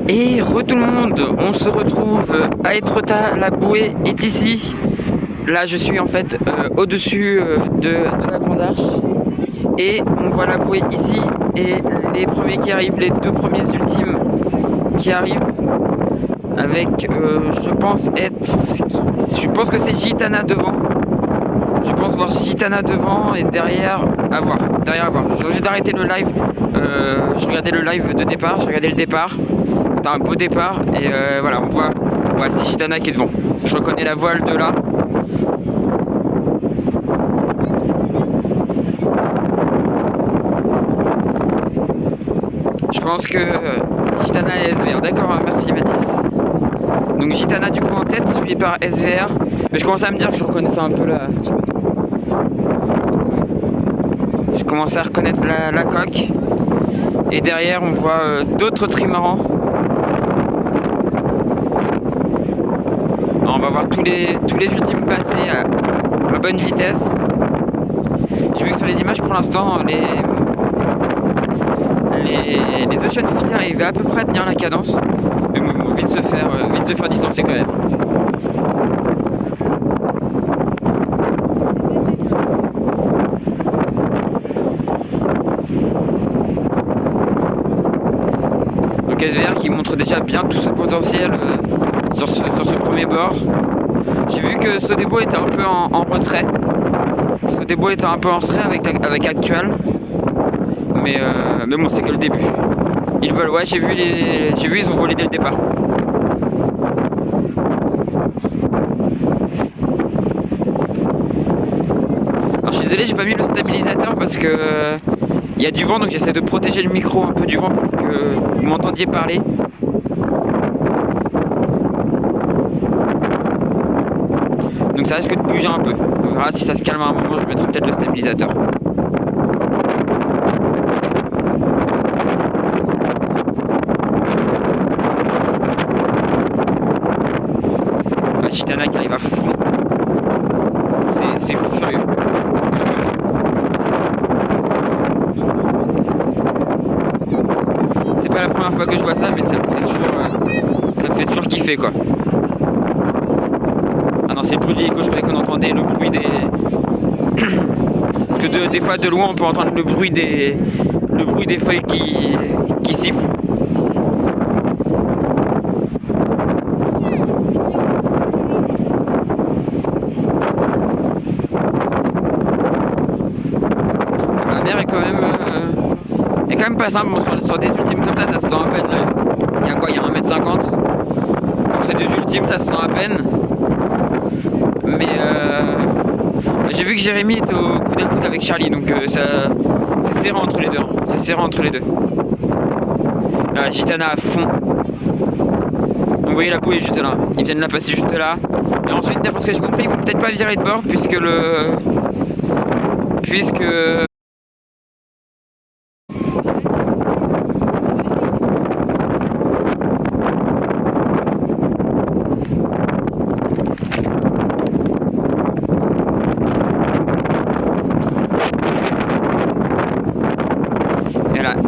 Et tout le monde, on se retrouve à Étretat, la bouée est ici. Là je suis en fait au-dessus de la Grande Arche. Et on voit la bouée ici et les premiers qui arrivent, les deux premiers ultimes qui arrivent. Avec je pense que c'est Gitana devant. Je pense voir Gitana devant et derrière à voir. J'ai envie d'arrêter le live. Je regardais le live de départ, j'ai regardé le départ. C'était un beau départ et voilà, on voit c'est Gitana qui est devant. Je reconnais la voile de là. Je pense que Gitana et SVR, d'accord, hein, merci Mathis. Donc Gitana du coup en tête, suivi par SVR. Mais je commençais à me dire que je reconnaissais un peu la... Je commençais à reconnaître la coque. Et derrière on voit d'autres trimarans. On va voir tous les ultimes passer à bonne vitesse. J'ai vu que sur les images pour l'instant les Ocean 50 arrivaient à peu près à tenir la cadence. Mais bon, vite se faire distancer quand même. Donc SVR qui montre déjà bien tout ce potentiel sur ce premier bord. J'ai vu que Sodebo était un peu en retrait. Sodebo était un peu en retrait avec Actual. Mais bon, c'est que le début. Ils veulent, ouais, j'ai vu, ils ont volé dès le départ. Alors je suis désolé, j'ai pas mis le stabilisateur parce que il y a du vent, donc j'essaie de protéger le micro un peu du vent pour que vous m'entendiez parler. Donc ça risque de bouger un peu. On verra si ça se calme à un moment, je mettrai peut-être le stabilisateur. Gitana qui arrive à fond. C'est fou furieux. C'est pas la première fois que je vois ça, mais ça me fait toujours kiffer quoi. Ah non, c'est le bruit de l'hélico, je croyais qu'on entendait le bruit des... Parce que des fois de loin on peut entendre le bruit des feuilles qui sifflent. C'est quand même pas simple, bon, sur des ultimes comme ça se sent à peine. Il y a quoi, il y a 1m50. Donc sur des ultimes ça se sent à peine. Mais j'ai vu que Jérémy était au coude à coude avec Charlie, donc c'est serré entre les deux. Hein. C'est serré entre les deux. Là, Gitana à fond. Donc vous voyez la bouée est juste là. Ils viennent la passer juste là. Et ensuite, d'après ce que j'ai compris, ils vont peut-être pas virer de bord puisque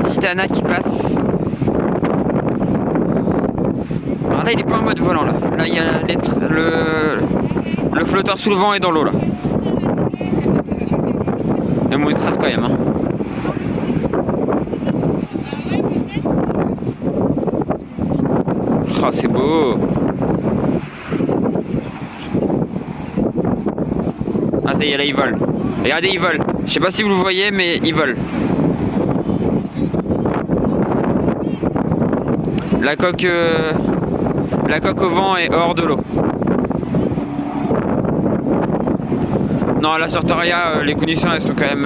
Gitana qui passe. Alors là il est pas en mode volant là. Là il y a le flotteur sous le vent est dans l'eau là. Mais bon il trace quand même hein. Oh c'est beau. Ah ça y est là il vole. Regardez il vole. Je sais pas si vous le voyez mais il vole. La coque au vent est hors de l'eau. Non, à la Sortoria, les conditions elles sont quand même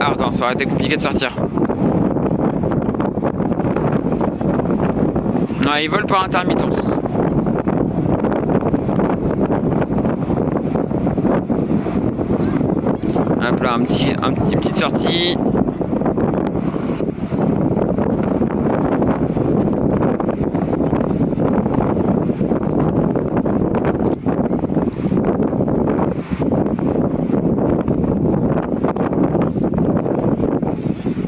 hard, hein. Ça aurait été compliqué de sortir. Non, ils volent par intermittence. Hop là, une petite sortie.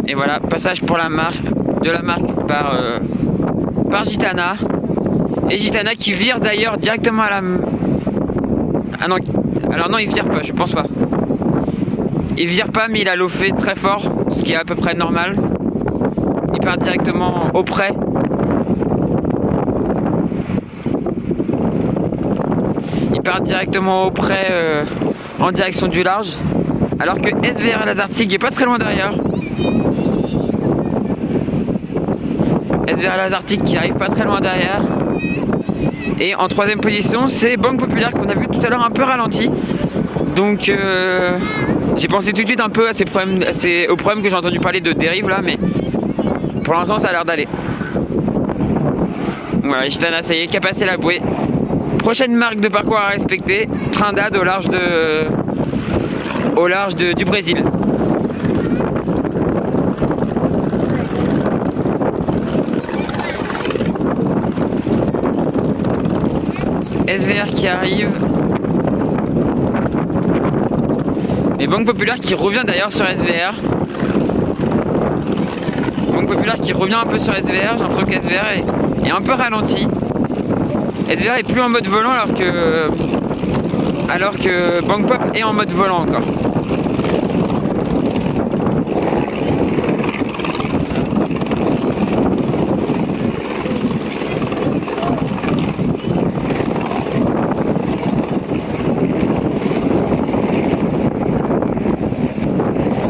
Et voilà, passage pour la marque, de la marque par par Gitana. Et Gitana qui vire d'ailleurs directement à la... Ah non, alors non il vire pas, je pense pas. Il vire pas mais il a loffé très fort, ce qui est à peu près normal. Il part directement au près. Il part directement au près en direction du large. Alors que SVR Lazartigue est pas très loin derrière. SVR Lazartigue qui arrive pas très loin derrière. Et en troisième position, c'est Banque Populaire qu'on a vu tout à l'heure un peu ralenti. Donc j'ai pensé tout de suite un peu à ces problèmes, aux problèmes que j'ai entendu parler de dérive là, mais pour l'instant ça a l'air d'aller. Voilà, Gitana, ça y est, qui a passé la bouée. Prochaine marque de parcours à respecter, Trindade au large du Brésil. SVR qui arrive. Et Banque Populaire qui revient d'ailleurs sur SVR. Banque Populaire qui revient un peu sur SVR. J'ai l'impression que SVR est un peu ralenti. SVR est plus en mode volant alors que Banque Pop est en mode volant encore.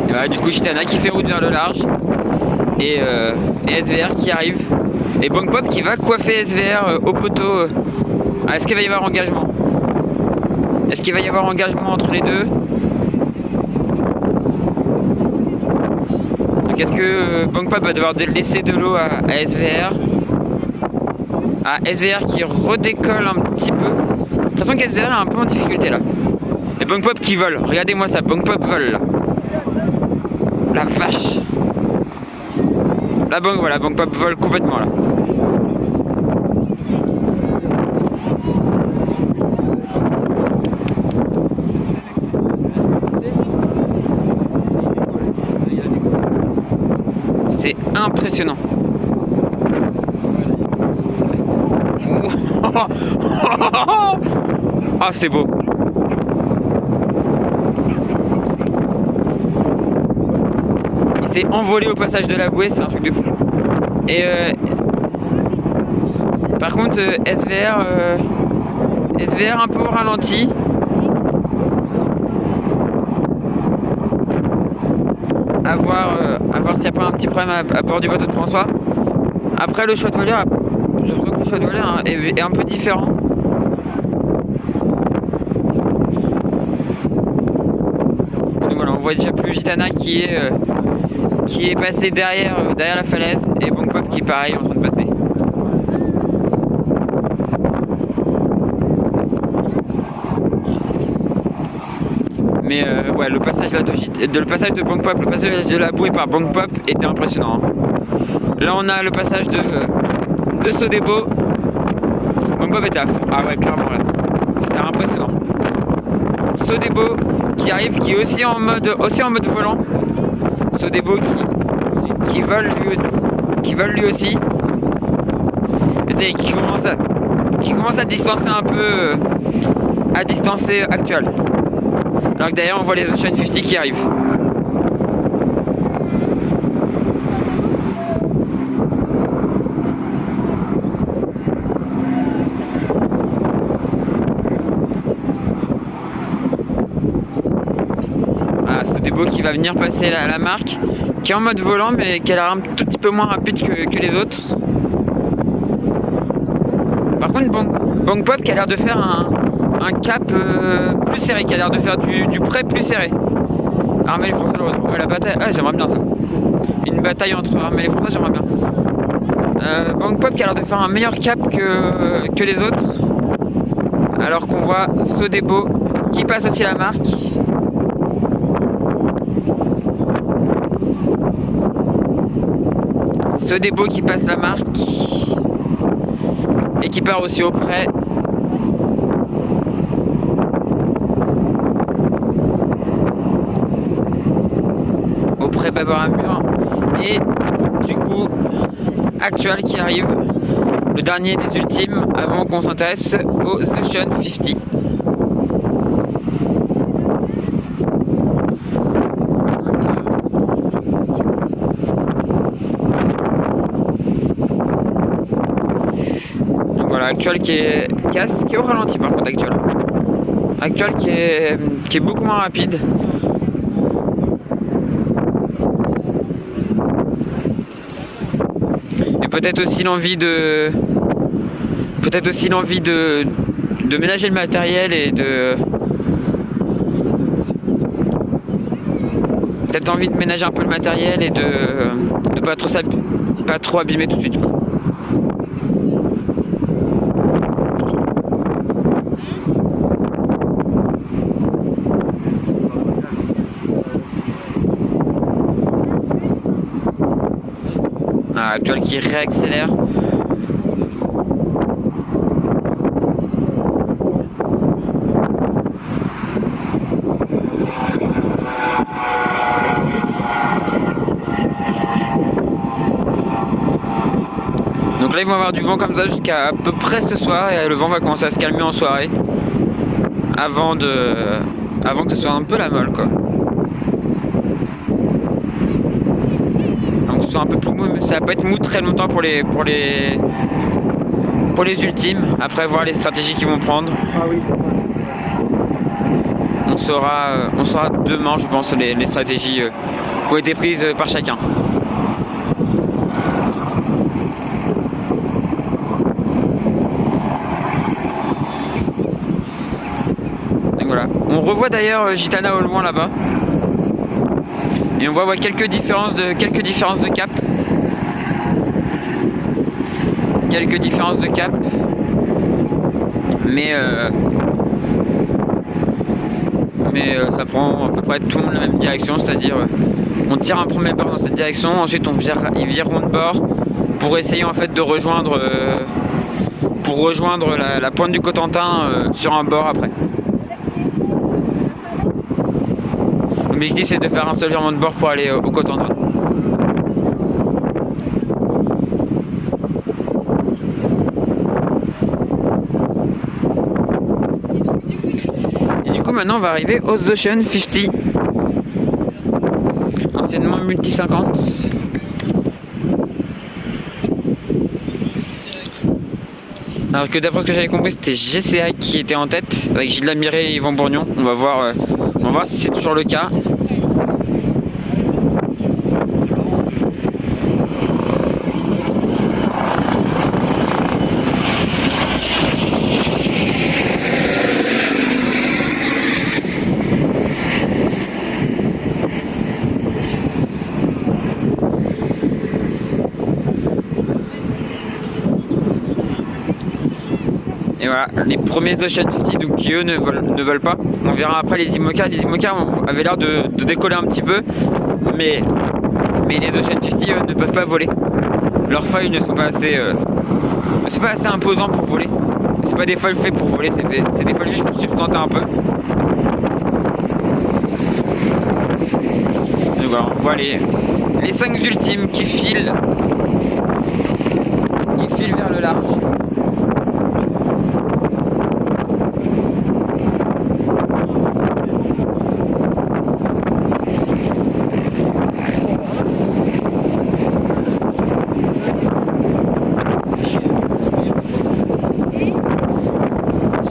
Et voilà, du coup Gitana qui fait route vers le large et SVR qui arrive. Et Banque Pop qui va coiffer SVR au poteau. Est-ce qu'il va y avoir engagement? Est-ce qu'il va y avoir engagement entre les deux? Donc est-ce que Banque Pop va devoir laisser de l'eau à SVR? SVR qui redécolle un petit peu. J'ai l'impression qu'SVR est un peu en difficulté là. Et Banque Pop qui vole. Regardez-moi ça, Banque Pop vole là. La vache. Voilà, Banque Pop vole complètement là. C'est impressionnant. Ah, c'est beau. Il s'est envolé au passage de la bouée, c'est un truc de fou. Et par contre, SVR un peu au ralenti. À voir s'il n'y a pas un petit problème à bord du bateau de François. Après, le choix de voleur, je trouve que le choix de voleur est un peu différent. Donc voilà, on voit déjà plus Gitana qui est passé derrière la falaise et Banque Pop qui est pareil en train de passer. Mais ouais, le passage de Banque Pop, le passage de la bouée par Banque Pop était impressionnant. Là on a le passage de Sodebo. Banque Pop était à fond. Ah ouais, clairement là. C'était impressionnant. Sodebo qui arrive, qui est aussi en mode volant. Sodebo qui vole lui aussi. Et qui commence à distancer un peu à distancer Actual. Alors que derrière on voit les Ocean 50 qui arrivent. Sodebo qui va venir passer la marque, qui est en mode volant mais qui a l'air un tout petit peu moins rapide que les autres. Par contre Banque Pop qui a l'air de faire un cap plus serré, qui a l'air de faire du prêt plus serré. Armel et François le retrouve. La bataille, j'aimerais bien ça. Une bataille entre Armel et François, j'aimerais bien. Banque Pop qui a l'air de faire un meilleur cap que les autres. Alors qu'on voit Sodebo qui passe aussi la marque. Sodebo qui passe la marque et qui part aussi auprès. Auprès Babar Amur. Et du coup, Actual qui arrive. le dernier des ultimes avant qu'on s'intéresse aux Ocean 50. Donc voilà, Actual qui est au ralenti par contre, Actual qui est beaucoup moins rapide. Et peut-être aussi l'envie de ménager le matériel et peut-être envie de ménager un peu le matériel et de pas trop abîmer tout de suite, quoi. Actual qui réaccélère. Donc là ils vont avoir du vent comme ça jusqu'à peu près ce soir et le vent va commencer à se calmer en soirée avant que ce soit un peu la molle, quoi. Donc que ce soit un peu plus mou, mais ça va pas être mou très longtemps pour les ultimes. Après voir les stratégies qu'ils vont prendre. Ah oui. On saura demain, je pense, les stratégies qui ont été prises par chacun. Donc voilà. On revoit d'ailleurs Gitana au loin là-bas. Et on voit quelques différences de cap. Quelques différences de cap. Mais ça prend à peu près tout le monde la même direction, c'est-à-dire on tire un premier bord dans cette direction, ensuite ils vireront de bord pour essayer en fait de rejoindre la pointe du Cotentin sur un bord après. L'objectif c'est de faire un seul virement de bord pour aller au Cotentin. Maintenant on va arriver aux Ocean 50, anciennement Multi 50. Alors que d'après ce que j'avais compris c'était GCA qui était en tête avec Gilles Lamiré et Yvan Bourgnon. On va voir si c'est toujours le cas. Et voilà, les premiers Ocean 50 donc, qui eux ne volent pas. On verra après les IMOCA. Les IMOCA avaient l'air de décoller un petit peu, mais les Ocean 50 eux, ne peuvent pas voler. Leurs feuilles ne sont pas assez imposants pour voler. C'est pas des feuilles faites pour voler, c'est des feuilles juste pour substanter un peu. Donc voilà, on voit les 5 ultimes qui filent vers le large.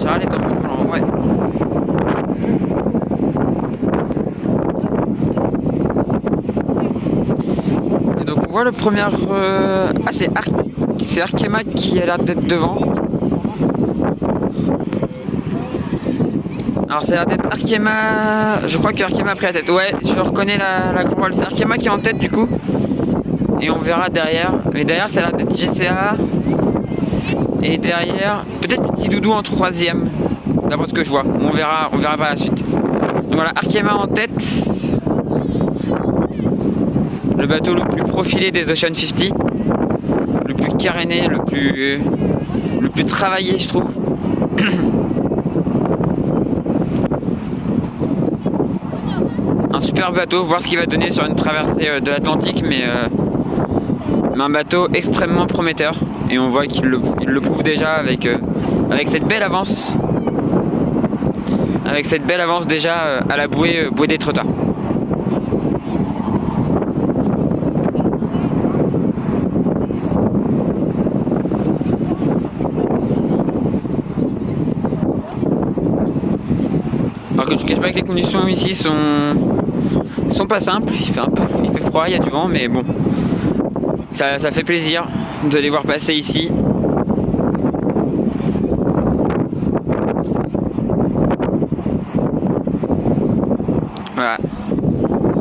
Charles est un peu plus lent, ouais. Et donc on voit le premier... c'est Arkema qui a l'air d'être devant. Alors ça a l'air d'être Arkema... Je crois que Arkema a pris la tête. Ouais, je reconnais la grande voile. C'est Arkema qui est en tête du coup. Et on verra derrière. Mais derrière ça a l'air d'être GCA. Et derrière, peut-être Petit Doudou en troisième, d'après ce que je vois. On verra par la suite. Donc voilà, Arkema en tête. Le bateau le plus profilé des Ocean 50. Le plus caréné, le plus travaillé, je trouve. Un super bateau, voir ce qu'il va donner sur une traversée de l'Atlantique, mais un bateau extrêmement prometteur. Et on voit qu'il le prouve déjà avec cette belle avance. Avec cette belle avance déjà à la bouée d'Étretat. Alors que je ne cache pas que les conditions ici sont pas simples. Il fait froid, il y a du vent, mais bon, ça fait plaisir de les voir passer ici. Voilà.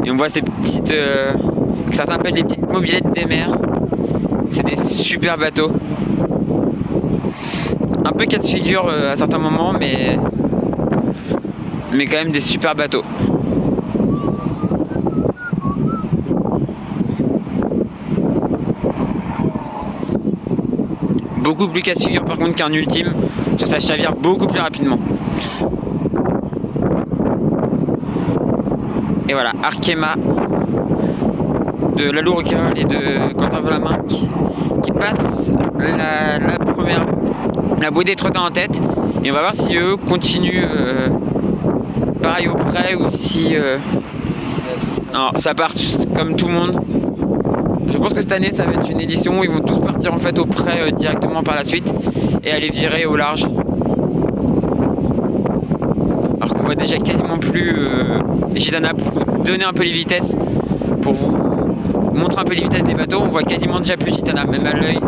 Et on voit ces petites, que certains appellent les petites mobylettes des mers. C'est des super bateaux. Un peu casse-figure à certains moments, mais quand même des super bateaux. Beaucoup plus casse-figure par contre qu'un ultime, ça chavire beaucoup plus rapidement. Et voilà, Arkema de Lalou Roqueval et de Quentin Vlaminck qui passent la bouée d'Étretat en tête. Et on va voir si eux continuent pareil au près ou si non, ça part comme tout le monde. Je pense que cette année ça va être une édition où ils vont tous partir en fait au près directement par la suite et aller virer au large. Alors qu'on voit déjà quasiment plus les gitanas. Pour vous donner un peu les vitesses, pour vous montrer un peu les vitesses des bateaux, on voit quasiment déjà plus gitana, même à l'œil.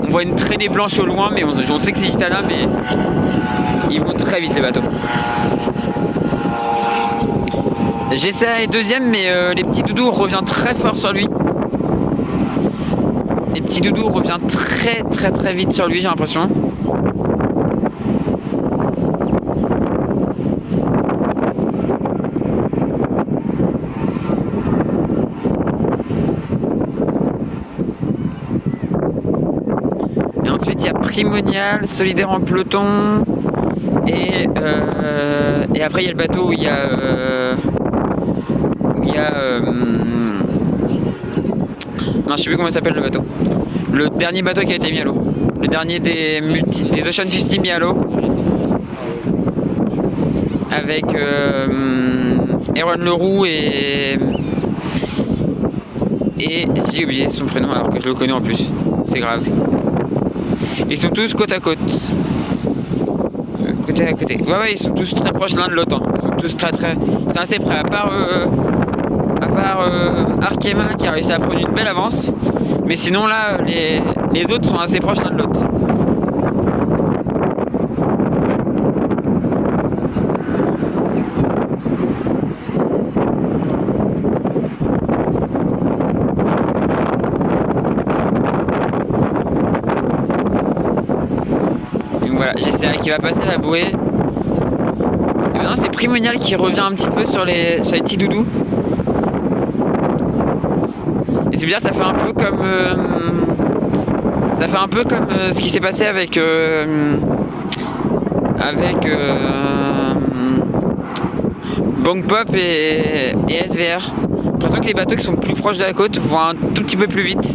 On voit une traînée blanche au loin, mais on sait que c'est gitana, mais ils vont très vite les bateaux. GCA est deuxième, mais les petits doudous revient très fort sur lui. Les petits doudous revient très vite sur lui, j'ai l'impression. Et ensuite il y a Primonial, Solidaire en peloton. Et après il y a le bateau où il y a non, je sais plus comment s'appelle le bateau. Le dernier bateau qui a été mis à l'eau. Le dernier des Ocean 50 mis à l'eau. Avec Erwan Leroux et j'ai oublié son prénom alors que je le connais en plus. C'est grave. Ils sont tous côte à côte. Côté à côté. Ouais, ils sont tous très proches l'un de l'autre. Hein. Ils sont tous c'est assez près. À part Arkema qui a réussi à prendre une belle avance. Mais sinon là, les autres sont assez proches l'un de l'autre. Donc voilà, j'espère qu'il va passer la bouée. Et maintenant c'est Primonial qui revient un petit peu sur les petits doudous. Et c'est bizarre, ça fait un peu comme ce qui s'est passé avec Bang Pop et SVR. J'ai l'impression que les bateaux qui sont plus proches de la côte vont un tout petit peu plus vite.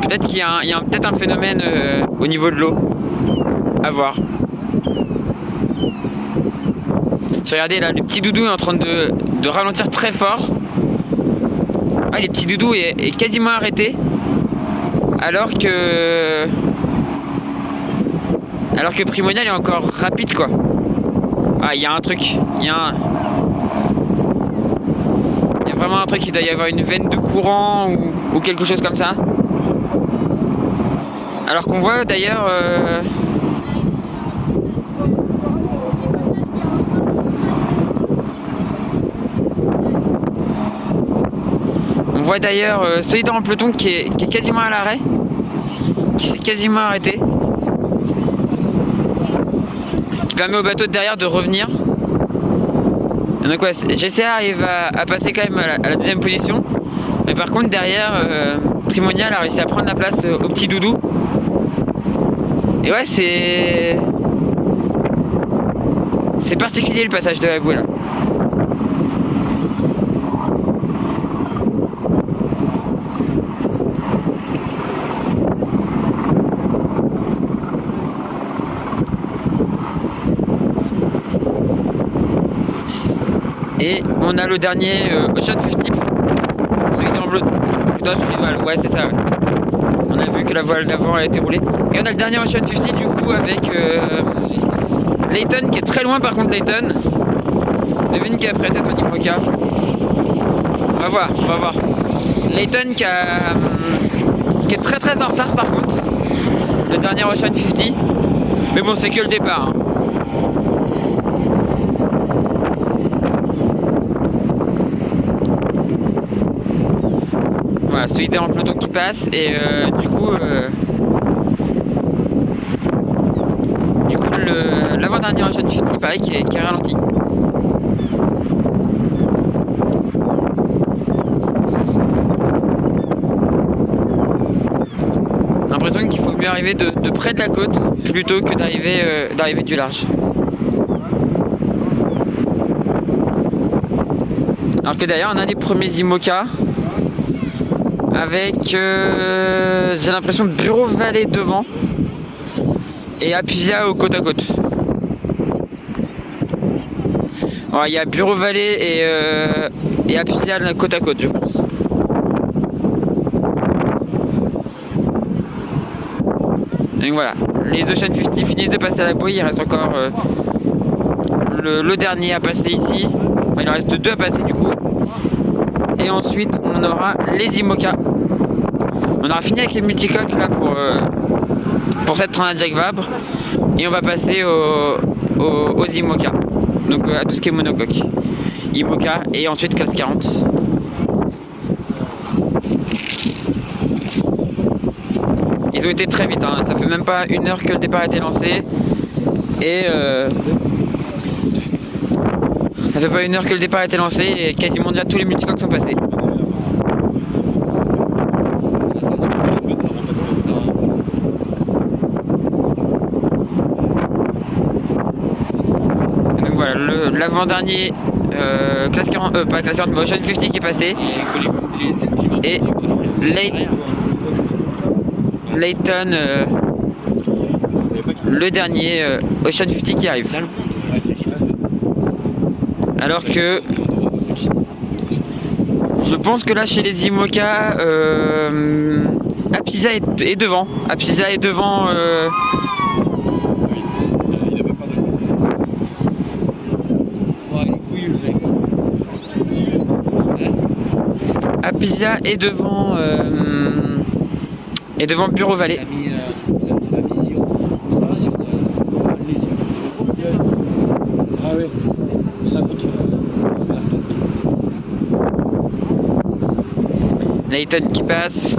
Peut-être qu'il y a peut-être un phénomène au niveau de l'eau. À voir. Regardez là, le petit doudou est en train de ralentir très fort. Ah, les petits doudous est quasiment arrêté. Alors que Primonial est encore rapide quoi. Ah, il y a un truc. Il y a vraiment un truc, il doit y avoir une veine de courant ou quelque chose comme ça. Alors qu'on voit d'ailleurs Solidaire en peloton qui est quasiment à l'arrêt, qui s'est quasiment arrêté, qui permet au bateau de derrière de revenir. Et donc ouais, GCA arrive à passer quand même à la deuxième position, mais par contre derrière Primonial a réussi à prendre la place au petit doudou. Et ouais, c'est particulier le passage de la bouée là. on a le dernier Ocean 50, celui qui est en bleu. Putain, je fais mal, ouais, c'est ça. Ouais. On a vu que la voile d'avant a été roulée. Et on a le dernier Ocean 50 du coup avec Layton qui est très loin par contre. Layton, devine qui a pris la tête en IMOCA. On va voir, on va voir. Layton qui est très en retard par contre. Le dernier Ocean 50. Mais bon, c'est que le départ. Hein. Voilà, celui derrière le peloton qui passe et du coup l'avant-dernier Ocean 50 pareil qui est ralenti. J'ai l'impression qu'il faut mieux arriver de près de la côte plutôt que d'arriver du large. Alors que d'ailleurs on a les premiers IMOCA avec j'ai l'impression Bureau Vallée devant et Apivia au côte à côte. Alors, il y a Bureau Vallée et Apivia côte à côte je pense. Donc voilà, les Ocean 50 finissent de passer à la bouée, il reste encore le dernier à passer ici. Enfin, il en reste deux à passer du coup. Et ensuite on aura les IMOCA. On aura fini avec les multicoques là pour cette Transat Jacques Vabre. Et on va passer aux IMOCA. Donc à tout ce qui est monocoque. IMOCA et ensuite classe 40. Ils ont été très vite, hein. Ça fait même pas une heure que le départ a été lancé. Et ça fait pas une heure que le départ a été lancé et quasiment déjà tous les multicoques sont passés. Donc voilà, l'avant-dernier classe 40, pas classe 40, mais Ocean 50 qui est passé. Et Layton, le dernier Ocean 50 qui arrive. Alors que je pense que là chez les IMOCA, Apivia est devant. Apivia est devant. Apivia est devant. Et devant Bureau Vallée. Ah ouais. Layton qui passe.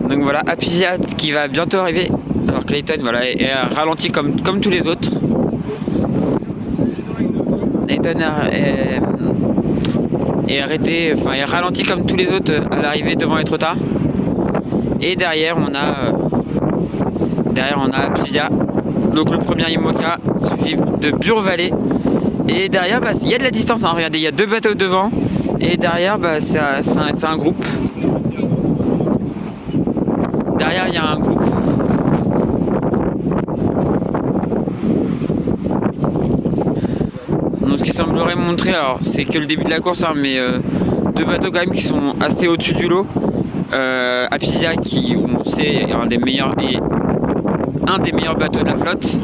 Donc voilà, Apivia qui va bientôt arriver. Alors que Layton voilà, est ralenti comme tous les autres. Layton est arrêté, enfin est ralenti comme tous les autres à l'arrivée devant Etretat. Et derrière on a Apivia. Donc le premier IMOCA suivi de Bureau Vallée. Et derrière bah, il y a de la distance, hein. Regardez, il y a deux bateaux devant. Et derrière bah, c'est un groupe. Derrière il y a un groupe. Donc ce qui semblerait montrer, alors c'est que le début de la course, hein, mais deux bateaux quand même qui sont assez au-dessus du lot. Apivia qui on sait est un des meilleurs bateaux de la flotte.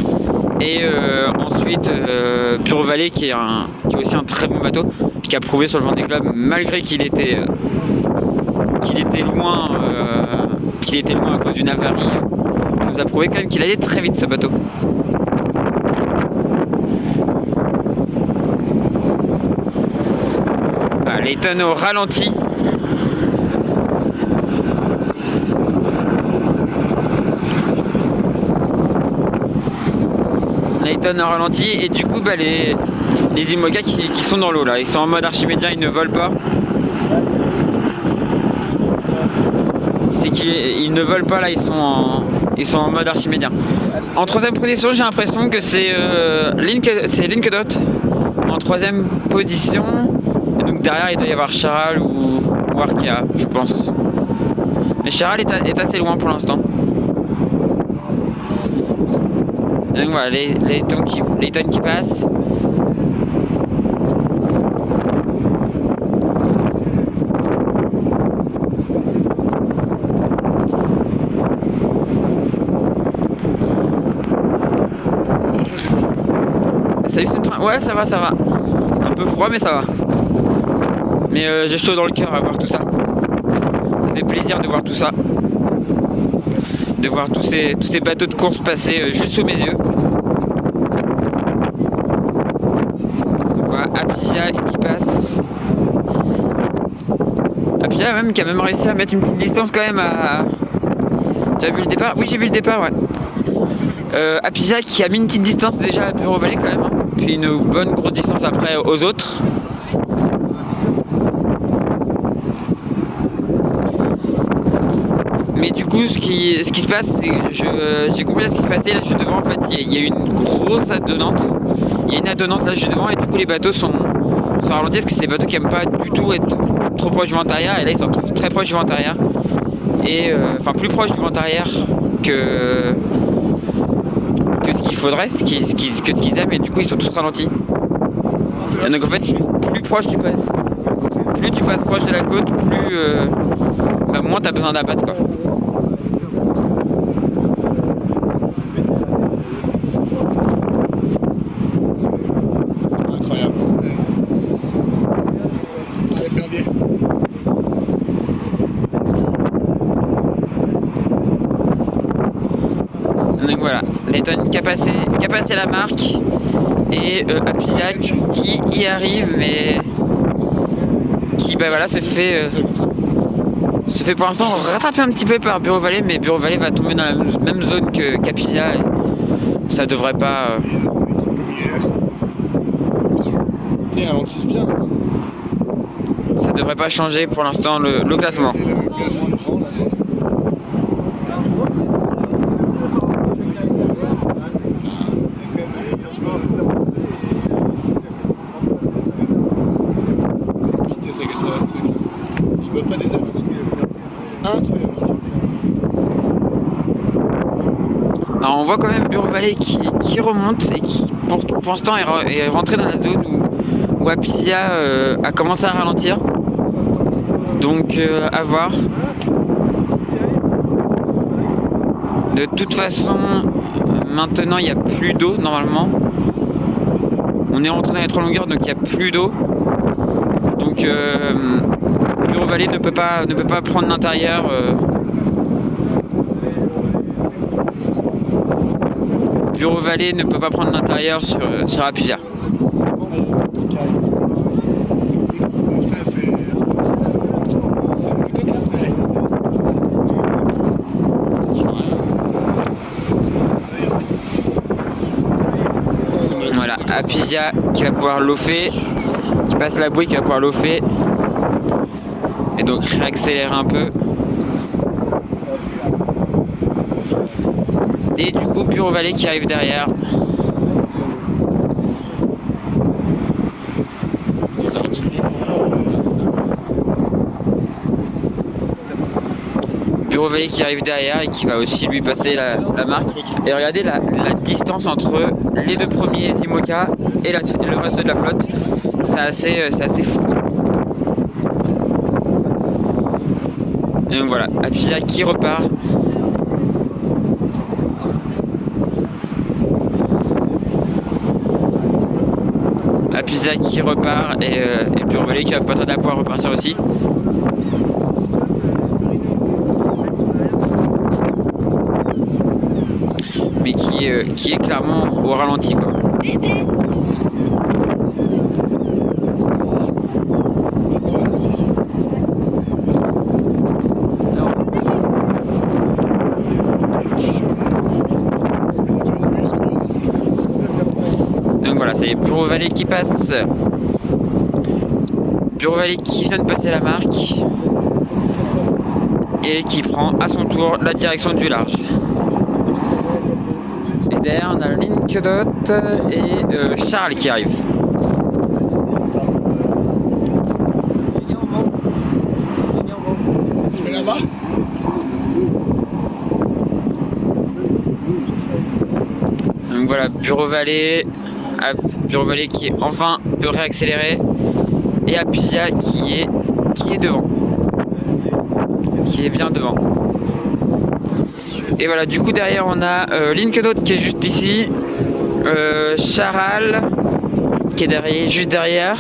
Et ensuite Bureau Vallée qui est aussi un très bon bateau, qui a prouvé sur le Vendée Globe malgré qu'il était loin à cause d'une avarie. Il nous a prouvé quand même qu'il allait très vite ce bateau. Layton au ralenti. Layton au ralenti et du coup bah, les IMOCA qui sont dans l'eau là, ils sont en mode archimédien, ils ne volent pas. c'est qu'ils ne volent pas là, ils sont en mode archimédien. En troisième position, j'ai l'impression que c'est Linkadot en troisième position. Et donc derrière, il doit y avoir Charal ou Arkea, je pense. Mais Charal est assez loin pour l'instant. Donc voilà, les tonnes qui passent. Salut, c'est le train. Ouais, ça va. Un peu froid, mais ça va. Mais j'ai chaud dans le cœur à voir tout ça. Ça fait plaisir de voir tout ça. De voir tous ces bateaux de course passer juste sous mes yeux. Voilà, Apivia qui passe. Apivia même qui a même réussi à mettre une petite distance quand même à... Tu as vu le départ? Oui, j'ai vu le départ, ouais. Apivia qui a mis une petite distance déjà à Bureau Vallée quand même. Hein. Puis une bonne grosse distance après aux autres. Mais du coup, ce qui se passe, c'est que j'ai compris là ce qui se passait là juste devant. En fait, il y a eu une grosse adonnante. Il y a une adonnante là juste devant et du coup les bateaux sont ralentis parce que c'est des bateaux qui n'aiment pas du tout être trop proches du vent arrière. Et là, ils se retrouvent très proches du vent arrière. Et enfin plus proches du vent arrière que ce qu'il faudrait, que ce qu'ils aiment. Et du coup, ils sont tous ralentis. Et donc en fait, plus proche tu passes, plus tu passes proche de la côte, plus moins t'as besoin d'abattre quoi. Incroyable. Allez, Bernier. Donc voilà, Layton qui a passé la marque et Apivia qui y arrive mais qui voilà se fait pour l'instant rattraper un petit peu par Bureau Vallée, mais Bureau Vallée va tomber dans la même zone qu'Apivia et ça devrait pas... Ils ralentissent bien. Ça devrait pas changer pour l'instant le classement. Vitesse à laquelle ça va ce truc là. Il voit pas des ailes. C'est incroyable. Alors on voit quand même Bureau Vallée qui remonte et qui pour l'instant est rentré dans la zone où Apivia a commencé à ralentir. Donc à voir. De toute façon, maintenant il n'y a plus d'eau normalement. On est rentré dans les 3 longueurs donc il n'y a plus d'eau. Donc Bureau Vallée ne peut pas prendre l'intérieur. Bureau Vallée ne peut pas prendre l'intérieur sur Apivia. Ça c'est... Voilà, Apivia qui va pouvoir lofer, qui passe la bouée, qui va pouvoir lofer. Et donc réaccélérer un peu. Et du coup Bureau Vallée qui arrive derrière. Bureau Vallée qui arrive derrière et qui va aussi lui passer la marque. Et regardez la distance entre les deux premiers IMOCA et le reste de la flotte. C'est assez fou. Et donc voilà, Apivia qui repart. Apivia qui repart et Bureau Vallée qui va pas tarder à pouvoir repartir aussi. Mais qui est clairement au ralenti quoi. Donc voilà, c'est Bureau Vallée qui passe. Bureau Vallée qui vient de passer la marque. et qui prend à son tour la direction du large. Et derrière on a Linkdot et Charles qui arrive. Tu mets là-bas? Donc voilà, Bureau Vallée qui enfin peut réaccélérer, et Apulia qui est devant, qui est bien devant. Et voilà, du coup derrière on a Linkdot qui est juste ici, Charal qui est derrière, juste derrière,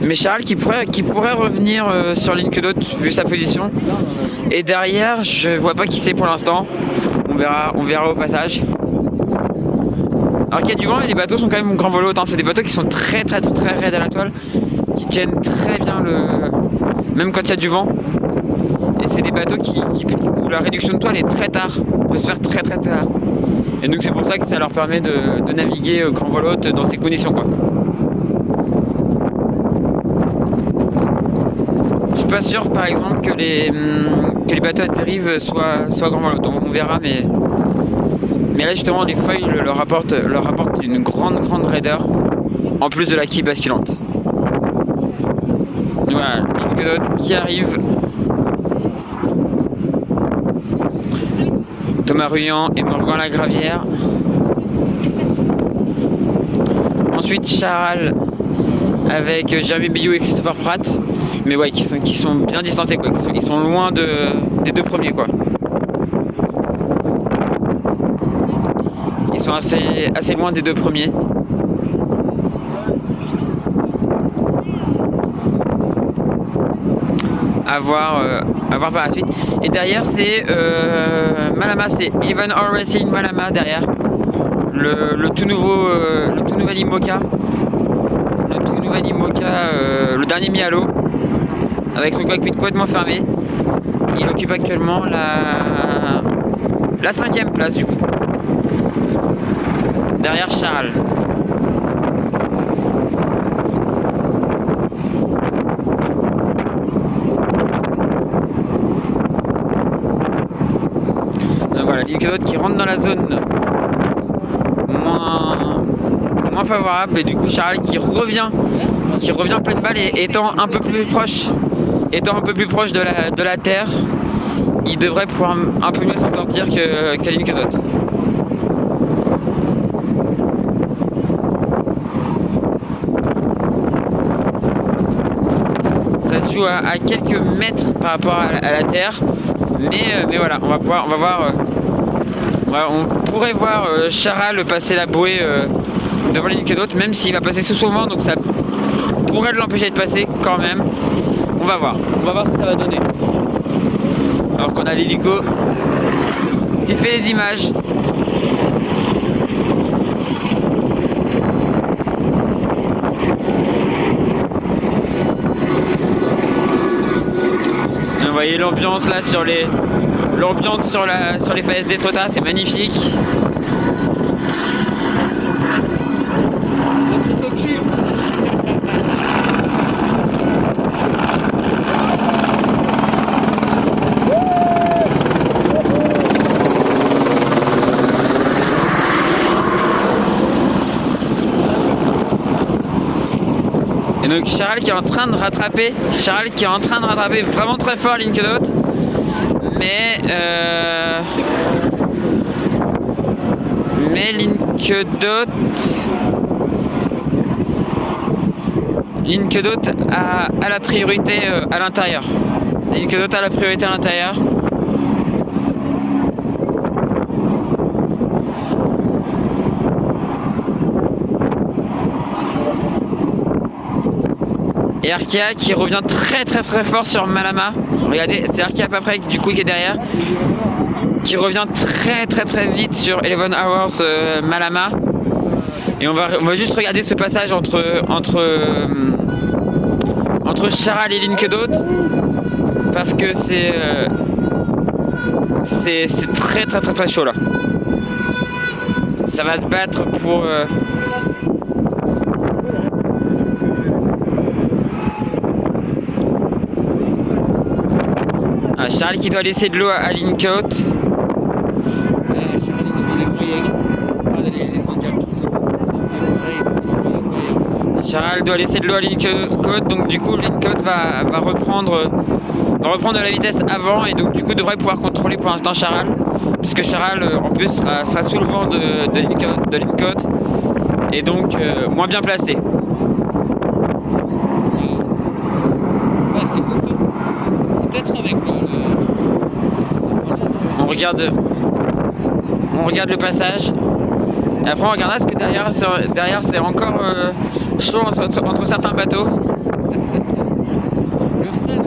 mais Charal qui pourrait revenir sur Linkdot vu sa position. Et derrière je vois pas qui c'est pour l'instant, on verra au passage. Alors qu'il y a du vent et les bateaux sont quand même grand volo, hein. C'est des bateaux qui sont très raides à la toile, qui tiennent très bien même quand il y a du vent. Et c'est des bateaux où la réduction de toile est très tard, peut se faire très tard. Et donc c'est pour ça que ça leur permet de naviguer grand volo dans ces conditions, quoi. Je suis pas sûr par exemple que les bateaux à dérive soient grand volo, donc on verra, mais là justement les feuilles leur apportent une grande raideur en plus de la quille basculante. Voilà, Linkdot qui arrive. Thomas Ruyant et Morgan Lagravière. Ensuite Charal avec Jérémy Billou et Christopher Pratt, mais ouais, qui sont bien distantés, quoi. Ils sont loin des deux premiers, quoi. Ils sont assez loin des deux premiers. À voir par la suite. Et derrière c'est Malama, c'est Even All Racing Malama derrière. Le tout nouvel IMOCA. Le dernier mis à l'eau. Avec son cockpit complètement fermé. Il occupe actuellement la 5e place du coup. Derrière Charles. Donc voilà, Linkdot qui rentre dans la zone moins favorable, et du coup Charles qui revient pleine balle et étant un peu plus proche de la terre, il devrait pouvoir un peu mieux s'en sortir que Linkdot. Ça se joue à quelques mètres par rapport à la terre, mais voilà, on va voir. On pourrait voir Charal passer la bouée devant Linkdot, même s'il va passer sous son vent, donc ça pourrait l'empêcher de passer quand même. On va voir ce que ça va donner. Alors qu'on a l'hélico qui fait les images. Et vous voyez l'ambiance là sur les falaises d'Étretat, c'est magnifique. Et donc Charal qui est en train de rattraper vraiment très fort Linkdot, mais Linkdot a la priorité à l'intérieur. Linkdot a la priorité à l'intérieur. Et Arkea qui revient très fort sur Malama. Regardez, c'est Arkea à peu près du coup qui est derrière, qui revient très vite sur 11 Hours Malama. Et on va juste regarder ce passage entre Charal et Linkdot, parce que c'est très chaud là. Ça va se battre pour Charles Charles qui doit laisser de l'eau à Lincote. Charles doit laisser de l'eau à Lincote, donc du coup Lincote va reprendre de la vitesse avant et donc du coup devrait pouvoir contrôler pour l'instant Charles, puisque Charles en plus sera sous le vent de Lincote et donc moins bien placé. Ouais, c'est cool. Peut-être avec On regarde le passage. Et après on regardera parce que derrière c'est encore chaud entre certains bateaux. le frein.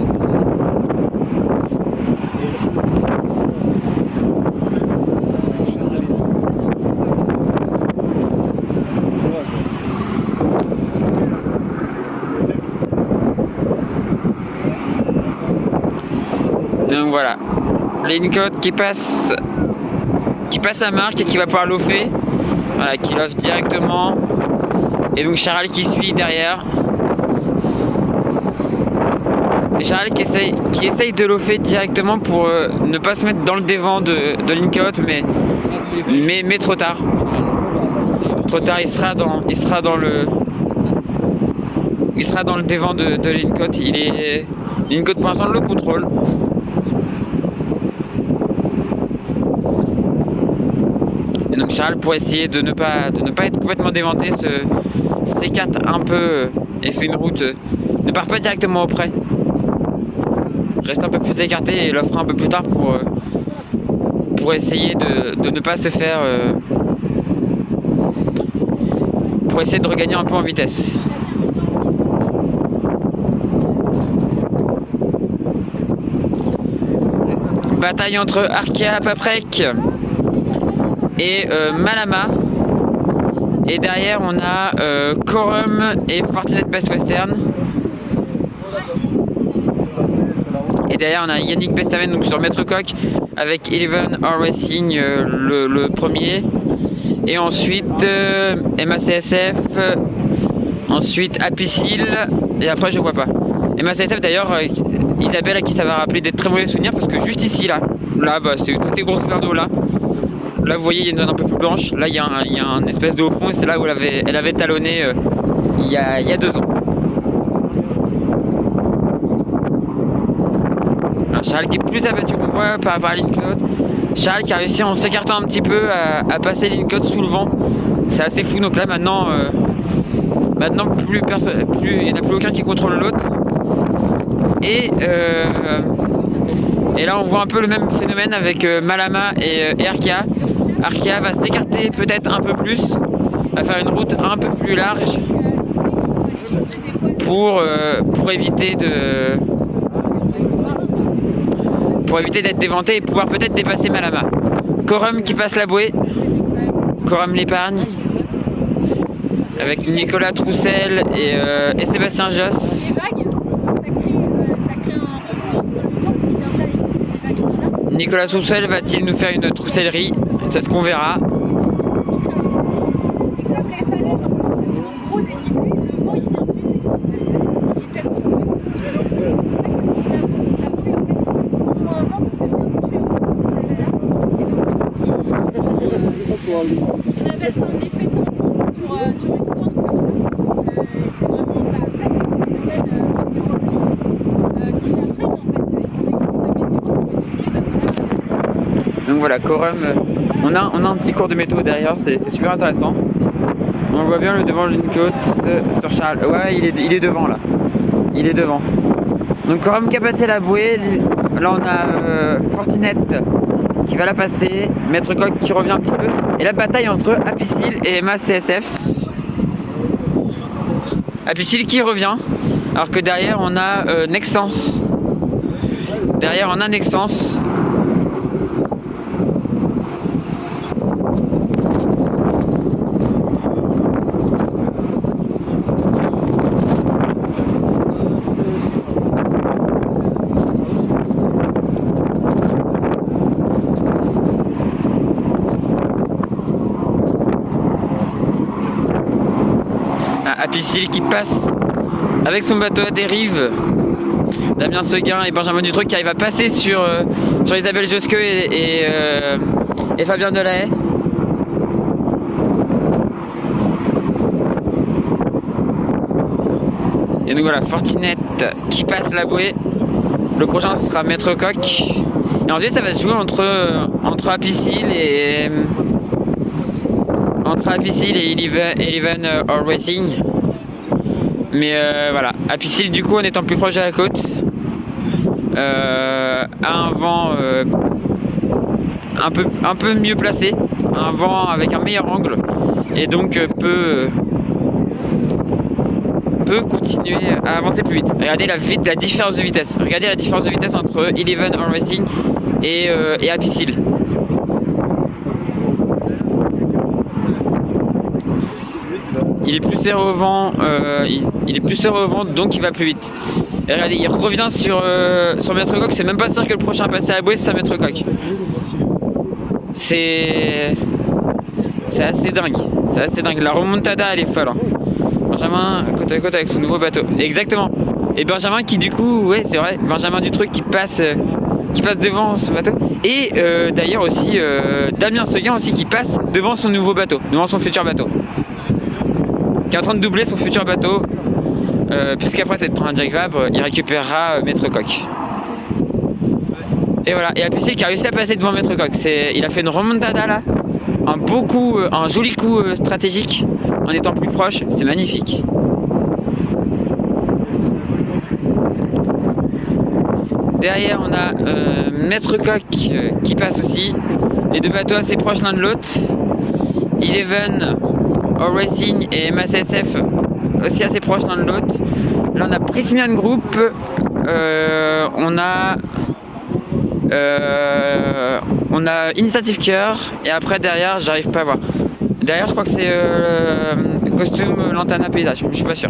Donc voilà, Lincote qui passe à Marc et qui va pouvoir l'offer. Voilà, qui l'offre directement. Et donc Charles qui suit derrière. Et Charles qui essaye de l'offer directement pour ne pas se mettre dans le dévent de Lincote, mais trop tard. Trop tard, il sera dans le dévent de Lincote. Lincote pour l'instant le contrôle. Et donc Charles, pour essayer de ne pas être complètement déventé, s'écarte un peu et fait une route, ne part pas directement auprès, reste un peu plus écarté et l'offre un peu plus tard pour essayer de ne pas se faire, pour essayer de regagner un peu en vitesse. Bataille entre Arkea Paprec et Malama, et derrière on a Corum et Fortinet Best Western, et derrière on a Yannick Bestaven donc sur Maître Coq avec Eleven Hour Racing le premier, et ensuite MACSF, ensuite Apicil, et après je vois pas. MACSF d'ailleurs, Isabelle à qui ça va rappeler des très mauvais souvenirs parce que juste ici là bah, c'est toutes les grosses verres d'eau là. Là vous voyez il y a une zone un peu plus blanche, là il y a un espèce de haut fond et c'est là où elle avait talonné il y a 2 ans. Alors, Charles qui est plus abattu qu'on voit par rapport à Lincote. Charles qui a réussi en s'écartant un petit peu à passer Lincote sous le vent. C'est assez fou, donc là maintenant plus il n'y en a plus aucun qui contrôle l'autre. Et là on voit un peu le même phénomène avec Malama et Arkea. Arkea va s'écarter peut-être un peu plus, va faire une route un peu plus large pour éviter d'être déventé et pouvoir peut-être dépasser Malama. Corum qui passe la bouée, Corum l'épargne avec Nicolas Troussel et Sébastien Josse. Nicolas Troussel va-t-il nous faire une troussellerie? C'est ce qu'on verra. Donc voilà, Corum, on a un petit cours de météo derrière, c'est super intéressant. On voit bien le devant de Lincote sur Charles. Ouais, il est devant là. Il est devant. Donc Corum qui a passé la bouée. Là on a Fortinet qui va la passer. Maître Coq qui revient un petit peu. Et la bataille entre Apicil et MACSF. Apicil qui revient. Alors que derrière on a Nexens. Derrière on a Nexens. Apicil qui passe avec son bateau à dérive Damien Seguin et Benjamin Dutreux qui arrivent à passer sur Isabelle Josqueux et Fabien Delahaye. Et donc voilà, Fortinette qui passe la bouée. Le prochain sera Maître Coq. Et ensuite ça va se jouer entre Apicil et Eleven All Racing. Mais voilà, Apicil du coup en étant plus proche de la côte a un vent un peu mieux placé, un vent avec un meilleur angle et donc peut continuer à avancer plus vite. Regardez la différence de vitesse. Regardez la différence de vitesse entre Eleven All Racing et Apicil. Il est plus serré au vent, donc il va plus vite. Et regardez, il revient sur Maître Coq. C'est même pas sûr que le prochain passé à la bouée c'est Maître Coq. C'est assez dingue. La remontada elle est folle. Hein. Benjamin côte à côte avec son nouveau bateau. Exactement. Et Benjamin qui du coup, ouais c'est vrai, Benjamin Dutreux qui passe devant son bateau. Et d'ailleurs aussi Damien Seguin aussi qui passe devant son nouveau bateau, devant son futur bateau. Qui est en train de doubler son futur bateau. Puisqu'après cette un Jack Vabre, il récupérera Maître Coq. Et voilà, et Apicil qui a réussi à passer devant Maître Coq. Il a fait une remontada là, un joli coup stratégique en étant plus proche, c'est magnifique. Derrière on a Maître Coq qui passe aussi, les deux bateaux assez proches l'un de l'autre. Eleven All Racing et MACSF aussi assez proches l'un de l'autre. Là on a Prismian Group, on a Initiative Cœur et après derrière j'arrive pas à voir. Derrière je crois que c'est Costume Lantana Paysage, je suis pas sûr.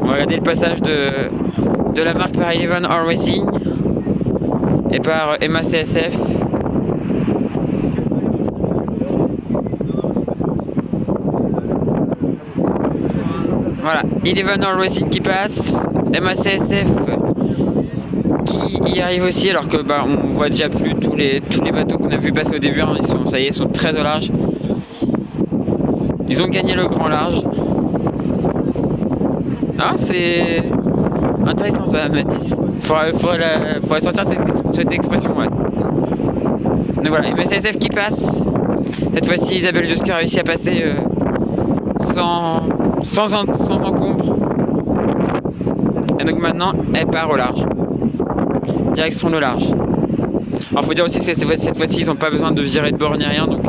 On va regarder le passage de la marque par Eleven All Racing et par MACSF. Voilà, Eleven All Racing qui passe, MACSF qui y arrive aussi, alors que on voit déjà plus tous les bateaux qu'on a vu passer au début, hein, ça y est, ils sont très au large. Ils ont gagné le grand large. Ah, c'est intéressant ça, Mathis. Faudrait sortir cette expression, ouais. Donc voilà, MACSF qui passe. Cette fois-ci, Isabelle Josqueux a réussi à passer sans encombre. Et donc maintenant, elle part au large. Direction le large. Alors faut dire aussi que cette fois-ci, ils n'ont pas besoin de virer de bord ni rien. Donc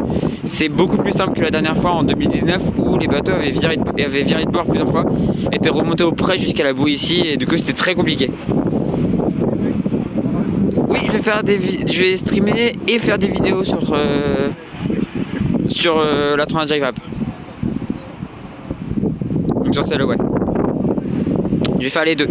c'est beaucoup plus simple que la dernière fois en 2019 où les bateaux avaient viré de bord plusieurs fois, étaient remontés au près jusqu'à la bouée ici et du coup c'était très compliqué. Oui, je vais streamer et faire des vidéos sur la 30 Jack Vabre. Donc sur celle-là, ouais. Je vais faire les deux.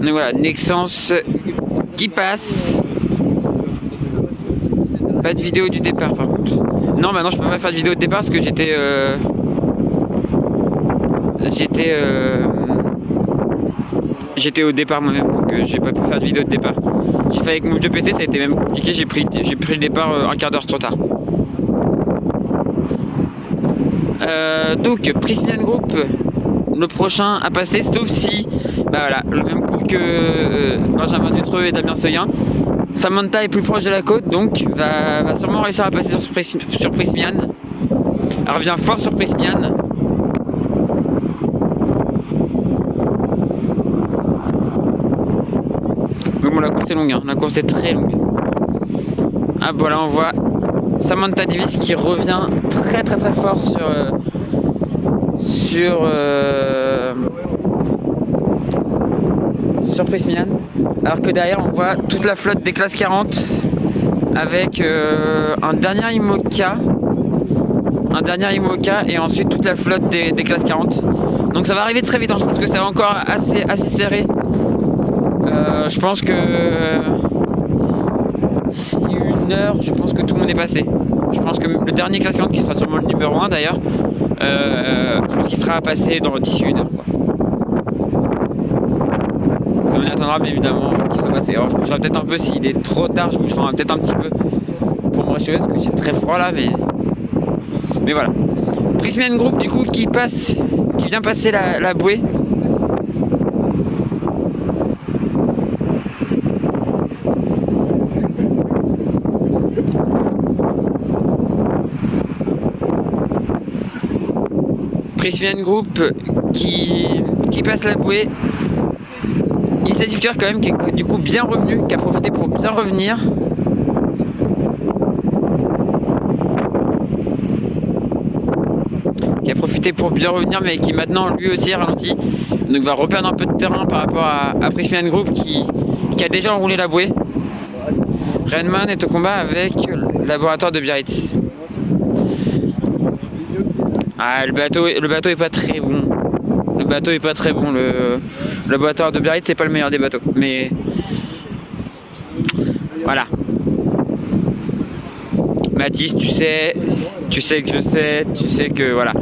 Donc voilà, Nexence qui passe. Pas de vidéo du départ par contre. Non, maintenant je peux pas faire de vidéo de départ parce que j'étais au départ moi-même, donc j'ai pas pu faire de vidéo de départ. J'ai fait avec mon vieux PC, ça a été même compliqué, j'ai pris le départ un quart d'heure trop tard. Donc Prismian Group, le prochain à passer, sauf si voilà, le même coup que Benjamin Dutreux et Damien Seguin. Samantha est plus proche de la côte, donc va sûrement réussir à passer sur Prismian. Elle revient fort sur Prismian. Mais bon, la course est longue, hein. La course est très longue. Ah voilà, on voit Samantha Davis qui revient très très très fort sur Prismian, alors que derrière on voit toute la flotte des classes 40 avec un dernier IMOCA et ensuite toute la flotte des classes 40. Donc ça va arriver très vite, hein. Je pense que ça va encore assez serré Je pense que d'ici 1 heure, je pense que tout le monde est passé. Je pense que le dernier classe 40 qui sera sûrement le numéro 1 d'ailleurs, je pense qu'il sera passé d'ici 1 heure quoi. Et on attendra bien évidemment qu'il soit passé. Alors je bougerai peut-être un peu s'il est trop tard, je bougerai peut-être un petit peu pour me rassurer parce que j'ai très froid là, mais voilà. Prismian Group du coup qui vient passer la bouée. Prismian Group qui passe la bouée. Initiative Cœur quand même qui est du coup bien revenu, qui a profité pour bien revenir. Mais qui maintenant lui aussi est ralenti. Donc va reperdre un peu de terrain par rapport à Prismian Group qui a déjà enroulé la bouée. Redman est au combat avec le laboratoire de Biarritz. Ah, le bateau est pas très bon. Le bateau est pas très bon. Le laboratoire de Biarritz c'est pas le meilleur des bateaux. Mais voilà. Mathis, tu sais que je sais, tu sais que voilà.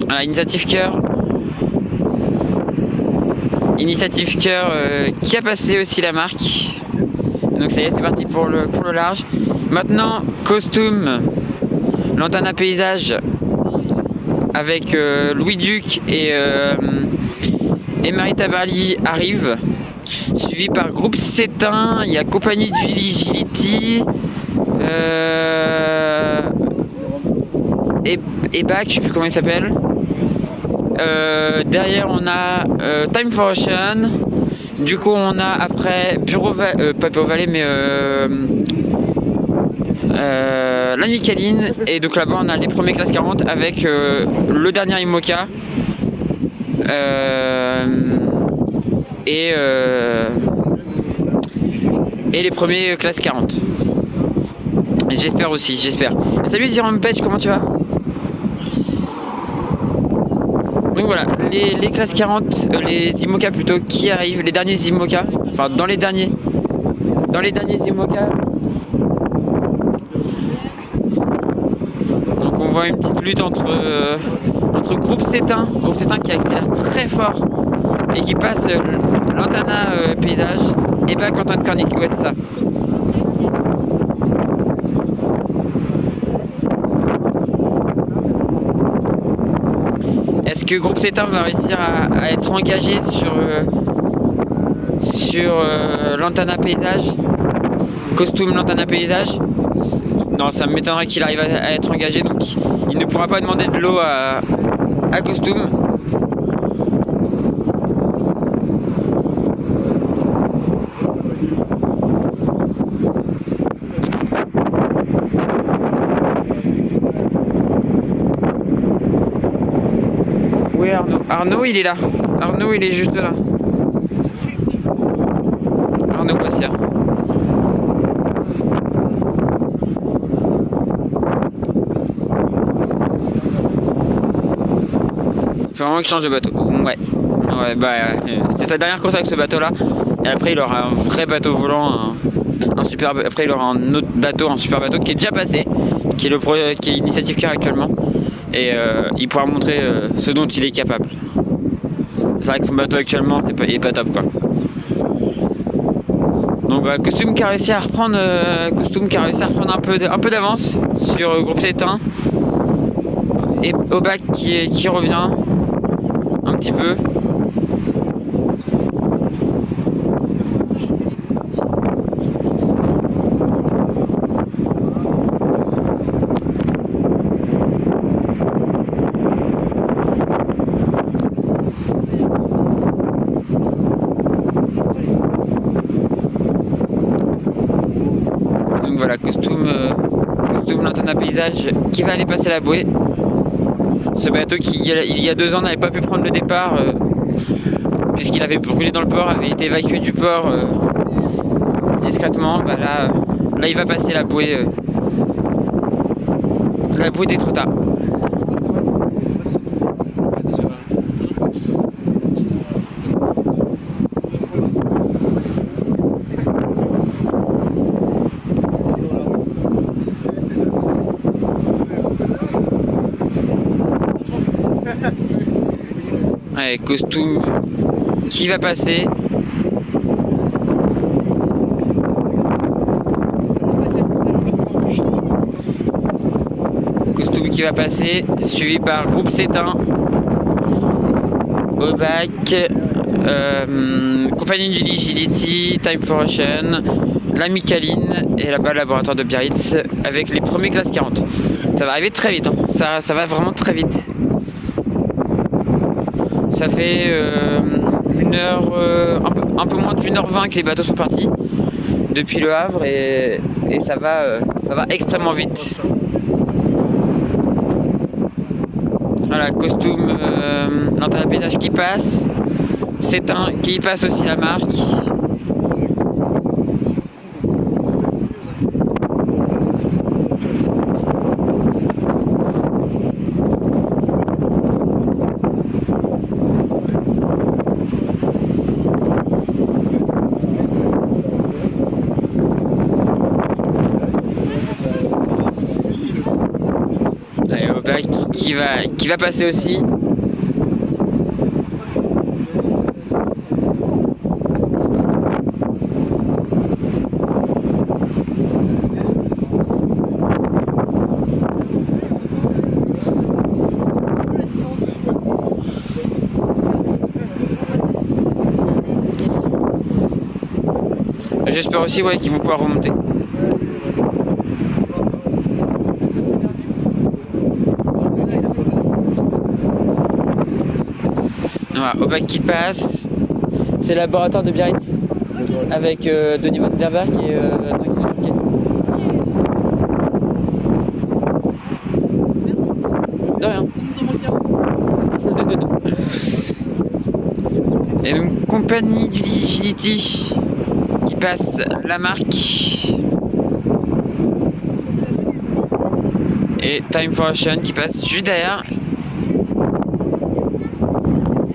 Voilà, Initiative Cœur qui a passé aussi la marque. Donc ça y est, c'est parti pour le large. Maintenant, Costume, Lantana Paysage avec Louis Duc et Marie Tabarly arrive. Suivi par Groupe Cétain, il y a Compagnie du Vigility et Bac, je sais plus comment il s'appelle. Derrière on a Time for Ocean. Du coup on a après pas Bureau Valley mais la Micaline. Et donc là-bas on a les premiers classes 40 avec le dernier IMOCA et les premiers classes 40. J'espère aussi, j'espère. Salut Jérôme Page, comment tu vas? Donc voilà, les classes 40, les IMOCA plutôt, qui arrivent, les derniers IMOCA, enfin dans les derniers IMOCA. Donc on voit une petite lutte entre Groupe Cétain qui accélère très fort et qui passe Lantana Paysage et Bac Antoine Cornic, ouais c'est ça. Est-ce que Groupe Cétain va réussir à être engagé sur Lantana Paysage, Costume Lantana Paysage? Non, ça m'étonnerait qu'il arrive à être engagé, donc il ne pourra pas demander de l'eau à Costume. Oui, Arnaud il est là. Arnaud il est juste là. Arnaud Passia. Il faut vraiment qu'il change de bateau. Ouais, bah c'est sa dernière course avec ce bateau là. Et après il aura un vrai bateau volant, un super. Après il aura un autre bateau, un super bateau qui est déjà passé, qui est Initiative Cœur actuellement. Et il pourra montrer ce dont il est capable. C'est vrai que son bateau actuellement il est pas top quoi. Donc bah, Costume qui a réussi à reprendre un peu d'avance sur Groupe Cétain. Et Aubac qui revient un petit peu. Donc voilà, Costume Lantana Paysage qui va aller passer la bouée. Ce bateau qui il y a 2 ans n'avait pas pu prendre le départ puisqu'il avait brûlé dans le port, avait été évacué du port discrètement. Bah là il va passer la bouée d'Étretat. et Costume qui va passer. Costume qui va passer, suivi par Groupe Cétain, Aubac, Compagnie du Agility, Time for Ocean, la Micaline et là-bas Laboratoire de Biarritz avec les premiers classes 40. Ça va arriver très vite, hein. Ça va vraiment très vite. Ça fait une heure, un peu moins d'1h20 que les bateaux sont partis depuis Le Havre et ça va extrêmement vite. Voilà, Costume, l'antenne qui passe, Cétain qui passe aussi la marque. Qui va passer aussi. J'espère aussi qu'ils vont pouvoir remonter. Voilà, Aubac qui passe, c'est Laboratoire de Biarritz avec Denis Van der Berg et Tanguy de Turquet. De rien. Et donc Compagnie du Agility qui passe la marque et Time for Ocean qui passe juste derrière.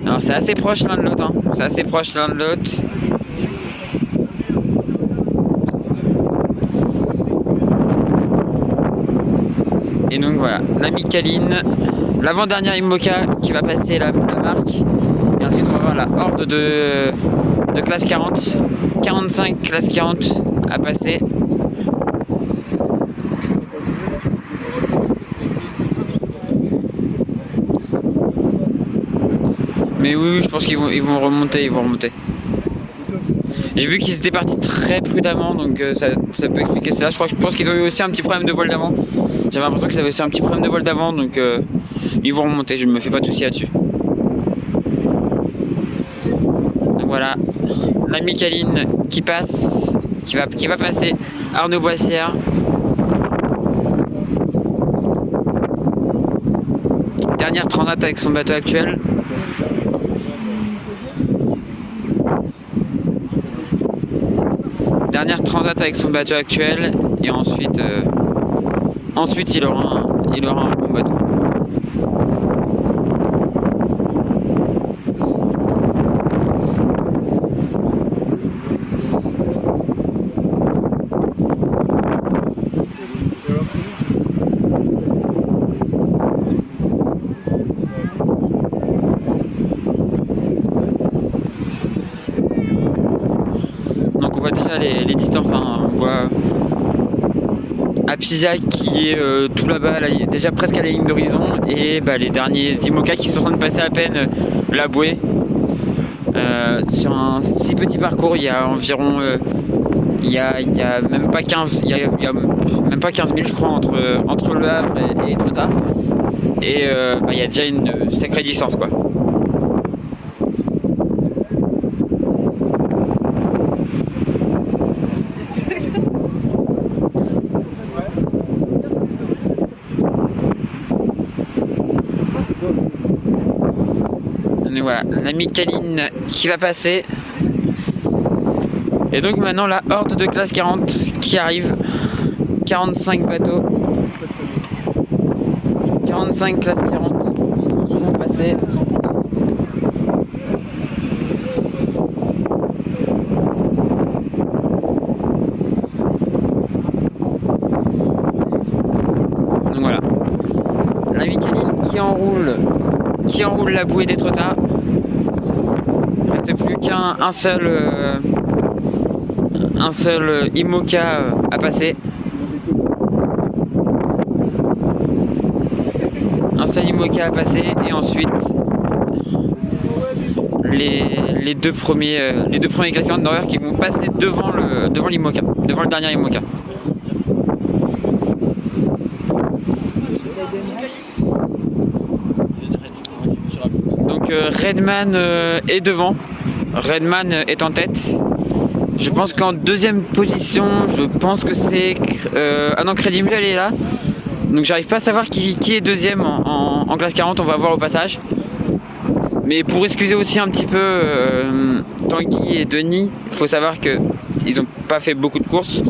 Alors c'est assez proche l'un de l'autre, hein. C'est assez proche l'un de l'autre. Et donc voilà, la Micaline, l'avant-dernière Imoca qui va passer la marque. Et ensuite on va voir la horde de classe 40, 45 classe 40 à passer. Mais oui, je pense qu'ils vont remonter, J'ai vu qu'ils étaient partis très prudemment, donc ça peut expliquer cela. Je pense qu'ils ont eu aussi un petit problème de voile d'avant. J'avais l'impression qu'ils avaient aussi un petit problème de voile d'avant, donc ils vont remonter, je ne me fais pas de soucis là-dessus. Donc voilà, la Micaline qui passe, qui va passer, Arnaud Boissière. Dernière transat avec son bateau actuel. Dernière transat avec son bateau actuel et ensuite il aura un bon bateau. Donc on voit déjà les distances, hein. On voit à Pisac qui est tout là-bas, déjà presque à la ligne d'horizon, et les derniers Imoca qui sont en train de passer à peine la bouée. Sur un si petit parcours, il y a environ il y a même pas 15 il y a même pas 15 000 je crois entre Le Havre et Étretat, et il y a déjà une sacrée distance quoi. Et voilà, la Micaline qui va passer. Et donc maintenant la horde de classe 40 qui arrive. 45 bateaux. 45 classe 40 qui vont passer. Donc voilà. La Micaline qui enroule la bouée d'Étretat. reste plus qu'un seul IMOCA à passer. Un seul IMOCA à passer et ensuite les deux premiers classeurs d'horreur qui vont passer devant l'IMOCA, devant le dernier IMOCA. Donc Redman est devant, Redman est en tête. Je pense qu'en deuxième position, je pense que c'est ah non, Crédit Mutuel est là. Donc j'arrive pas à savoir qui est deuxième en classe 40, on va voir au passage. Mais pour excuser aussi un petit peu Tanguy et Denis, il faut savoir que ils n'ont pas fait beaucoup de courses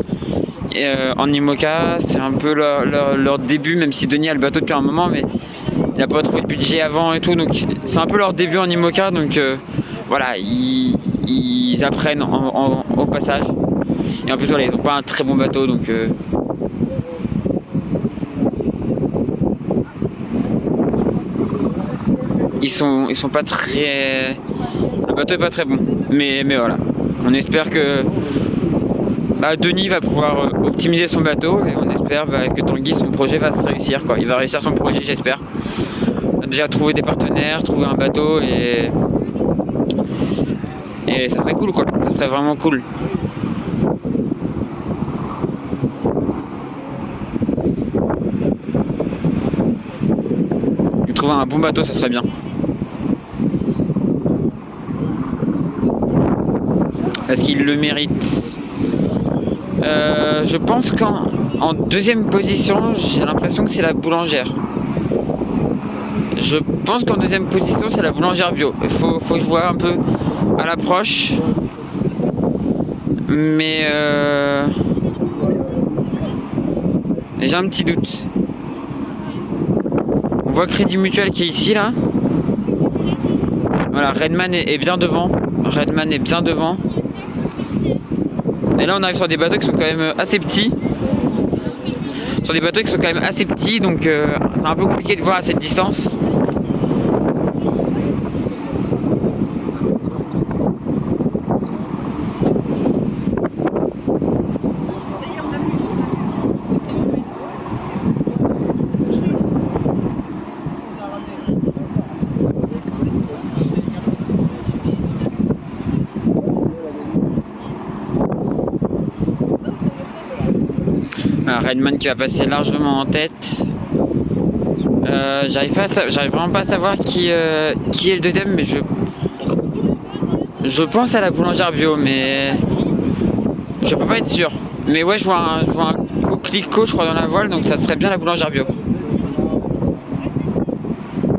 en IMOCA, c'est un peu leur début, même si Denis a le bateau depuis un moment, mais il n'a pas trouvé de budget avant et tout, donc c'est un peu leur début en IMOCA, donc voilà, ils apprennent au passage. Et en plus voilà, ils n'ont pas un très bon bateau, donc ils sont pas très... Le bateau est pas très bon. Mais voilà. On espère que Denis va pouvoir optimiser son bateau et on espère que Tanguy, son projet va se réussir, quoi. Il va réussir son projet, j'espère. Déjà trouver des partenaires, trouver un bateau et ça serait cool, quoi. Ça serait vraiment cool. Trouver un bon bateau, ça serait bien. Est-ce qu'il le mérite? Je pense qu'en deuxième position, j'ai l'impression que c'est la boulangère. Je pense qu'en deuxième position, c'est la boulangère bio. Il faut que je vois un peu à l'approche. Mais j'ai un petit doute. On voit Crédit Mutuel qui est ici là. Voilà, Redman est bien devant. Redman est bien devant. Et là on arrive sur des bateaux qui sont quand même assez petits. Sur des bateaux qui sont quand même assez petits, donc c'est un peu compliqué de voir à cette distance. Redman qui va passer largement en tête. J'arrive vraiment pas à savoir qui est le deuxième, mais je pense à la boulangère bio, mais je peux pas être sûr. Mais ouais, je vois un coquelicot, je crois, dans la voile, donc ça serait bien la boulangère bio.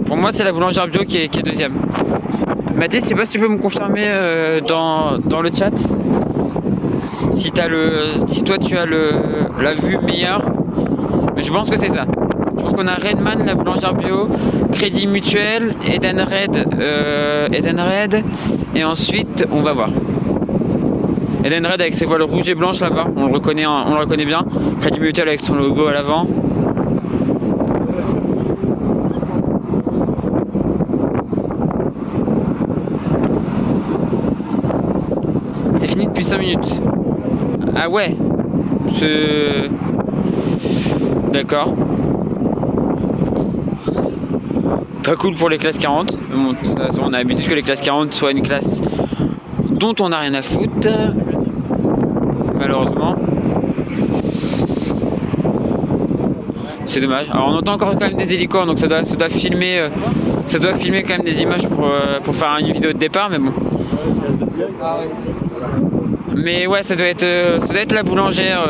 Pour moi, c'est la boulangère bio qui est deuxième. Mathis, je sais pas si tu peux me confirmer dans le chat. Si toi tu as la vue meilleure, mais je pense que c'est ça. Je pense qu'on a Redman, la boulangère bio, Crédit Mutuel, Edenred, et ensuite on va voir. Edenred avec ses voiles rouges et blanches là-bas, on le reconnaît bien. Crédit Mutuel avec son logo à l'avant. C'est fini depuis 5 minutes. Ah ouais, d'accord. Pas cool pour les classes 40. Bon, de toute façon, on a l'habitude que les classes 40 soient une classe dont on n'a rien à foutre. Malheureusement. C'est dommage. Alors on entend encore quand même des hélicos, donc ça doit filmer quand même des images pour faire une vidéo de départ, mais bon. Mais ouais, ça doit être la boulangère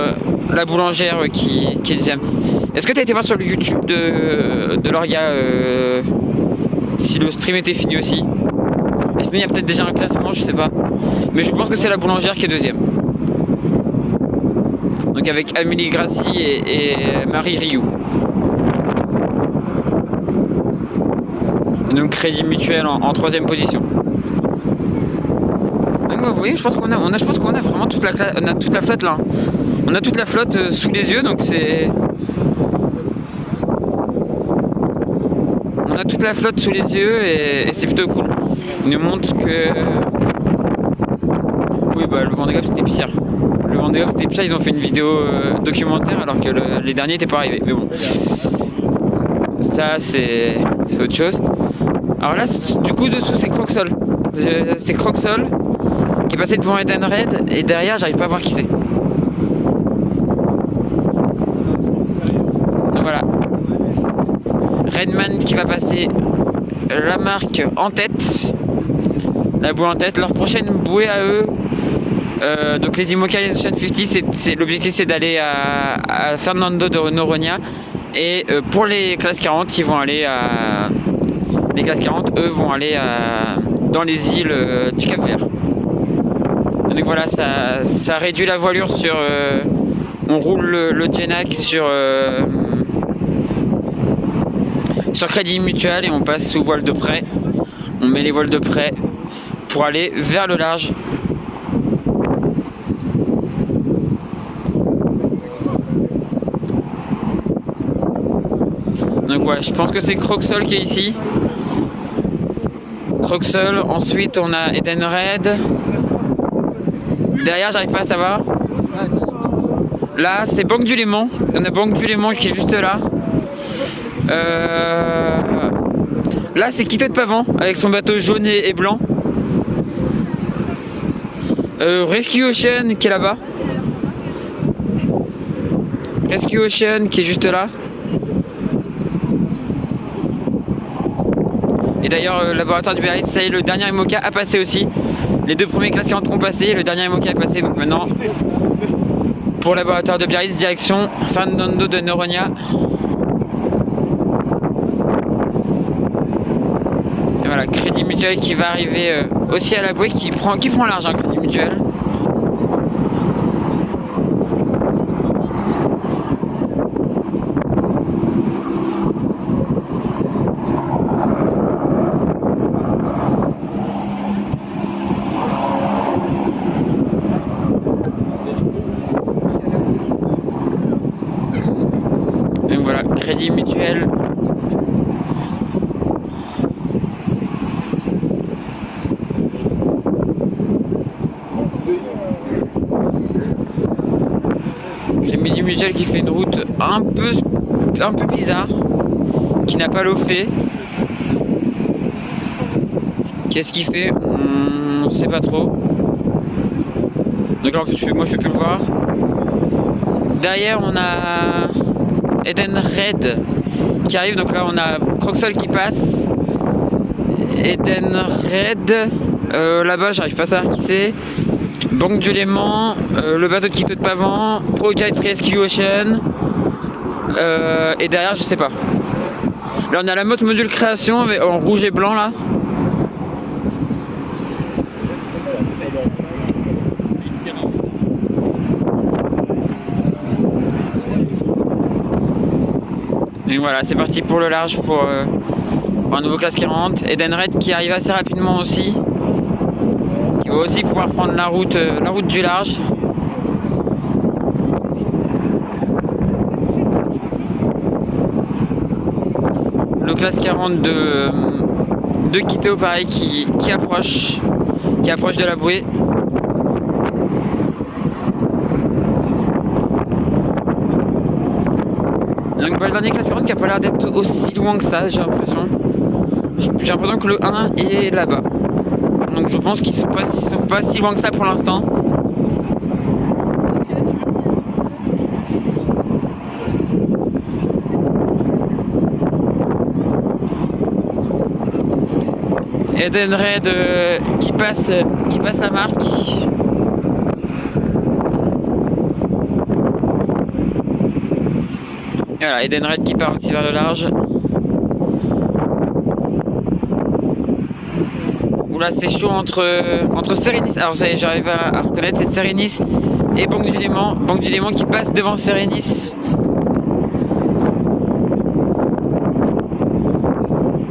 qui est deuxième. Est-ce que tu as été voir sur le YouTube de l'Orga si le stream était fini aussi? Et sinon il y a peut-être déjà un classement, je sais pas. Mais je pense que c'est la boulangère qui est deuxième. Donc avec Amélie Grassi et Marie Rioux. Et donc Crédit Mutuel en troisième position. Vous voyez, je pense qu'on a vraiment toute la flotte là. On a toute la flotte sous les yeux, donc c'est... On a toute la flotte sous les yeux et c'est plutôt cool. Il nous montre que bah, le Vendée Globe c'était pire. Le Vendée Globe c'était pire, ils ont fait une vidéo documentaire alors que les derniers n'étaient pas arrivés. Mais bon, ça c'est autre chose. Alors là, du coup, dessous c'est Croxol. C'est Croxol qui est passé devant Edenred et derrière, j'arrive pas à voir qui c'est. Donc voilà. Redman qui va passer la marque en tête. La bouée en tête. Leur prochaine bouée à eux. Donc les IMOCA Ocean 50, l'objectif c'est d'aller à Fernando de Noronha. Et pour les classes 40, ils vont aller à. Les classes 40, eux, vont aller dans les îles du Cap Vert. Donc voilà, ça réduit la voilure sur. On roule le Genac sur Crédit Mutuel et on passe sous voile de près. On met les voiles de près pour aller vers le large. Donc ouais, je pense que c'est Croxol qui est ici. Croxol, ensuite on a Edenred. Derrière, j'arrive pas à savoir. Là, c'est Banque du Léman. On a Banque du Léman qui est juste là. Là, c'est Quito de Pavan avec son bateau jaune et blanc. Rescue Ocean qui est là-bas. Rescue Ocean qui est juste là. Et d'ailleurs, le laboratoire du Biarritz, ça y est, le dernier IMOCA a passé aussi. Les deux premiers classes 40 ont passé et le dernier IMOCA est passé. Donc maintenant, pour le laboratoire de Biarritz, direction Fernando de Noronha. Et voilà, Crédit Mutuel qui va arriver aussi à la bouée, qui prend l'argent, Crédit Mutuel. Donc voilà, Crédit Mutuel. Crédit Mutuel qui fait une route un peu bizarre, qui n'a pas l'eau fait. Qu'est-ce qu'il fait? On sait pas trop. Donc là en plus moi je peux plus le voir. Derrière on a Edenred qui arrive, donc là on a Croxol qui passe. Edenred, là-bas j'arrive pas à savoir qui c'est. Banque du Léman, le bateau de Quito de Pavan, Project Rescue Ocean, et derrière je sais pas. Là on a la motte module création en rouge et blanc là. Et voilà, c'est parti pour le large pour un nouveau classe 40. Edenred qui arrive assez rapidement aussi. Qui va aussi pouvoir prendre la route du large. Le classe 40 de Quito pareil qui approche de la bouée. Donc bah, le dernier classe 40 qui a pas l'air d'être aussi loin que ça, j'ai l'impression. J'ai l'impression que le 1 est là-bas. Donc je pense qu'ils sont pas si loin que ça pour l'instant. Edenred qui passe la marque. Et voilà, Edenred qui part aussi vers le large. Oula, c'est chaud entre Serenis. Alors ça y est, j'arrive à reconnaître, c'est Serenis et Banque du Léman. Banque du Léman qui passe devant Serenis.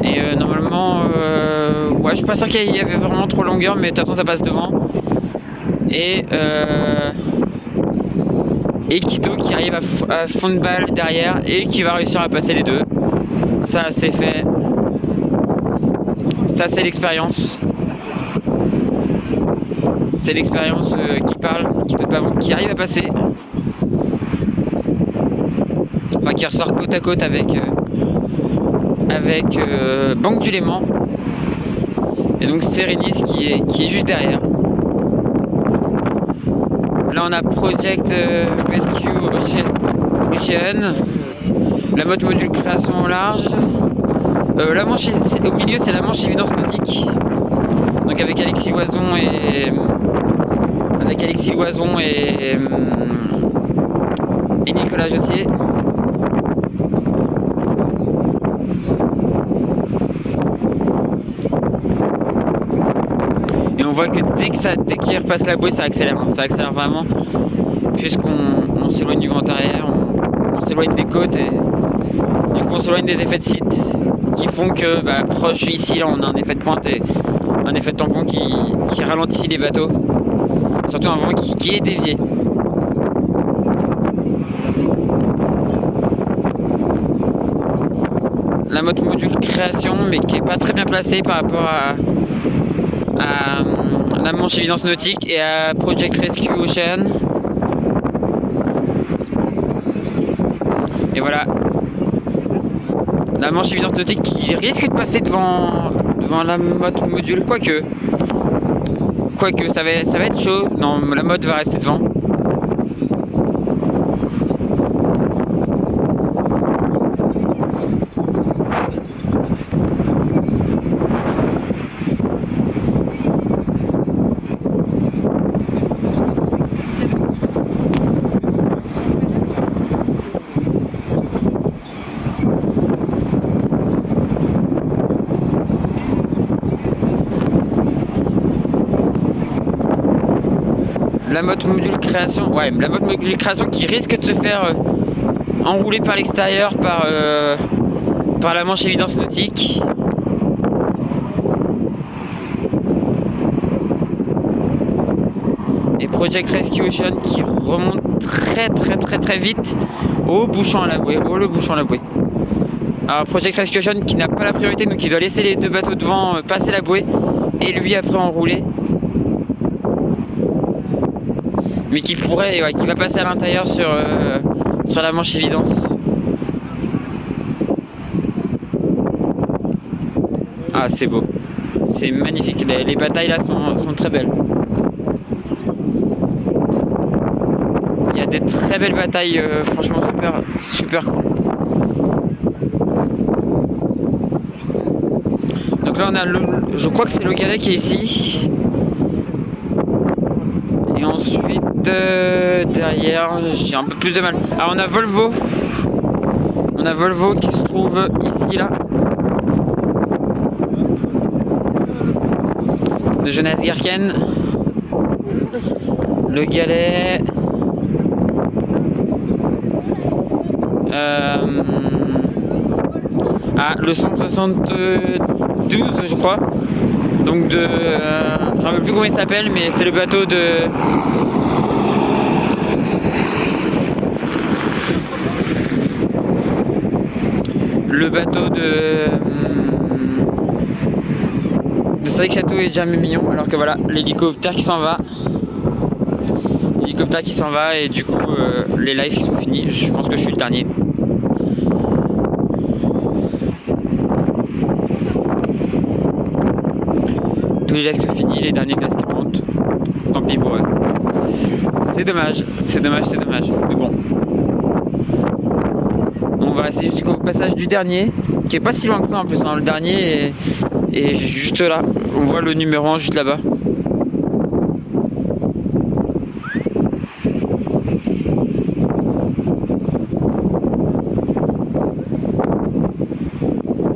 Et normalement, ouais, je suis pas sûr qu'il y avait vraiment trop longueur, mais de toute façon ça passe devant. Et Quito qui arrive à fond de balle derrière et qui va réussir à passer les deux. Ça c'est fait. Ça c'est l'expérience. C'est l'expérience qui parle, qui arrive à passer. Enfin, qui ressort côte à côte avec Banque du Léman. Et donc Serenis qui est juste derrière. Là on a Project Rescue Ocean, la motte module création au large. La manche au milieu, c'est la manche évidence nautique. Donc avec Alexis Loison et Nicolas Jossier. Et on voit que dès qu'il repasse la bouée, ça accélère. Ça accélère vraiment, puisqu'on s'éloigne du vent arrière, on s'éloigne des côtes et du coup on s'éloigne des effets de site qui font que proche ici, là on a un effet de pointe et un effet de tampon qui ralentit les bateaux. Surtout un vent qui est dévié. La motte module création, mais qui est pas très bien placée par rapport à la manche évidence nautique et à Project Rescue Ocean. Et voilà, la manche évidence nautique qui risque de passer devant la motte module, quoique ça va être chaud. Non, la motte va rester devant. La motte module création, la motte module création qui risque de se faire enrouler par l'extérieur par la manche évidence nautique. Et Project Rescue Ocean qui remonte très vite au bouchon à la bouée, le bouchon à la bouée. Alors Project Rescue Ocean qui n'a pas la priorité, donc il doit laisser les deux bateaux devant passer la bouée et lui après enrouler. Mais qui va passer à l'intérieur sur la manche évidence. Ah, c'est beau, c'est magnifique, les batailles là sont très belles. Il y a des très belles batailles, franchement super cool. Donc là on a je crois que c'est le galet qui est ici. Et ensuite derrière j'ai un peu plus de mal. Alors on a Volvo qui se trouve ici là, de Jonas Gerken. Le galet le 172 je crois, donc je ne sais plus comment il s'appelle, mais c'est le bateau de Cédric Château et Jamie Mignon. Alors que voilà, l'hélicoptère qui s'en va. Et du coup les lives qui sont finis. Je pense que je suis le dernier. Tous les lives sont finis, les derniers glaces qui montent. Tant pis pour eux. C'est dommage. Mais bon. On va rester jusqu'au passage du dernier, qui est pas si loin que ça en plus, hein. Le dernier est juste là. On voit le numéro 1 juste là-bas.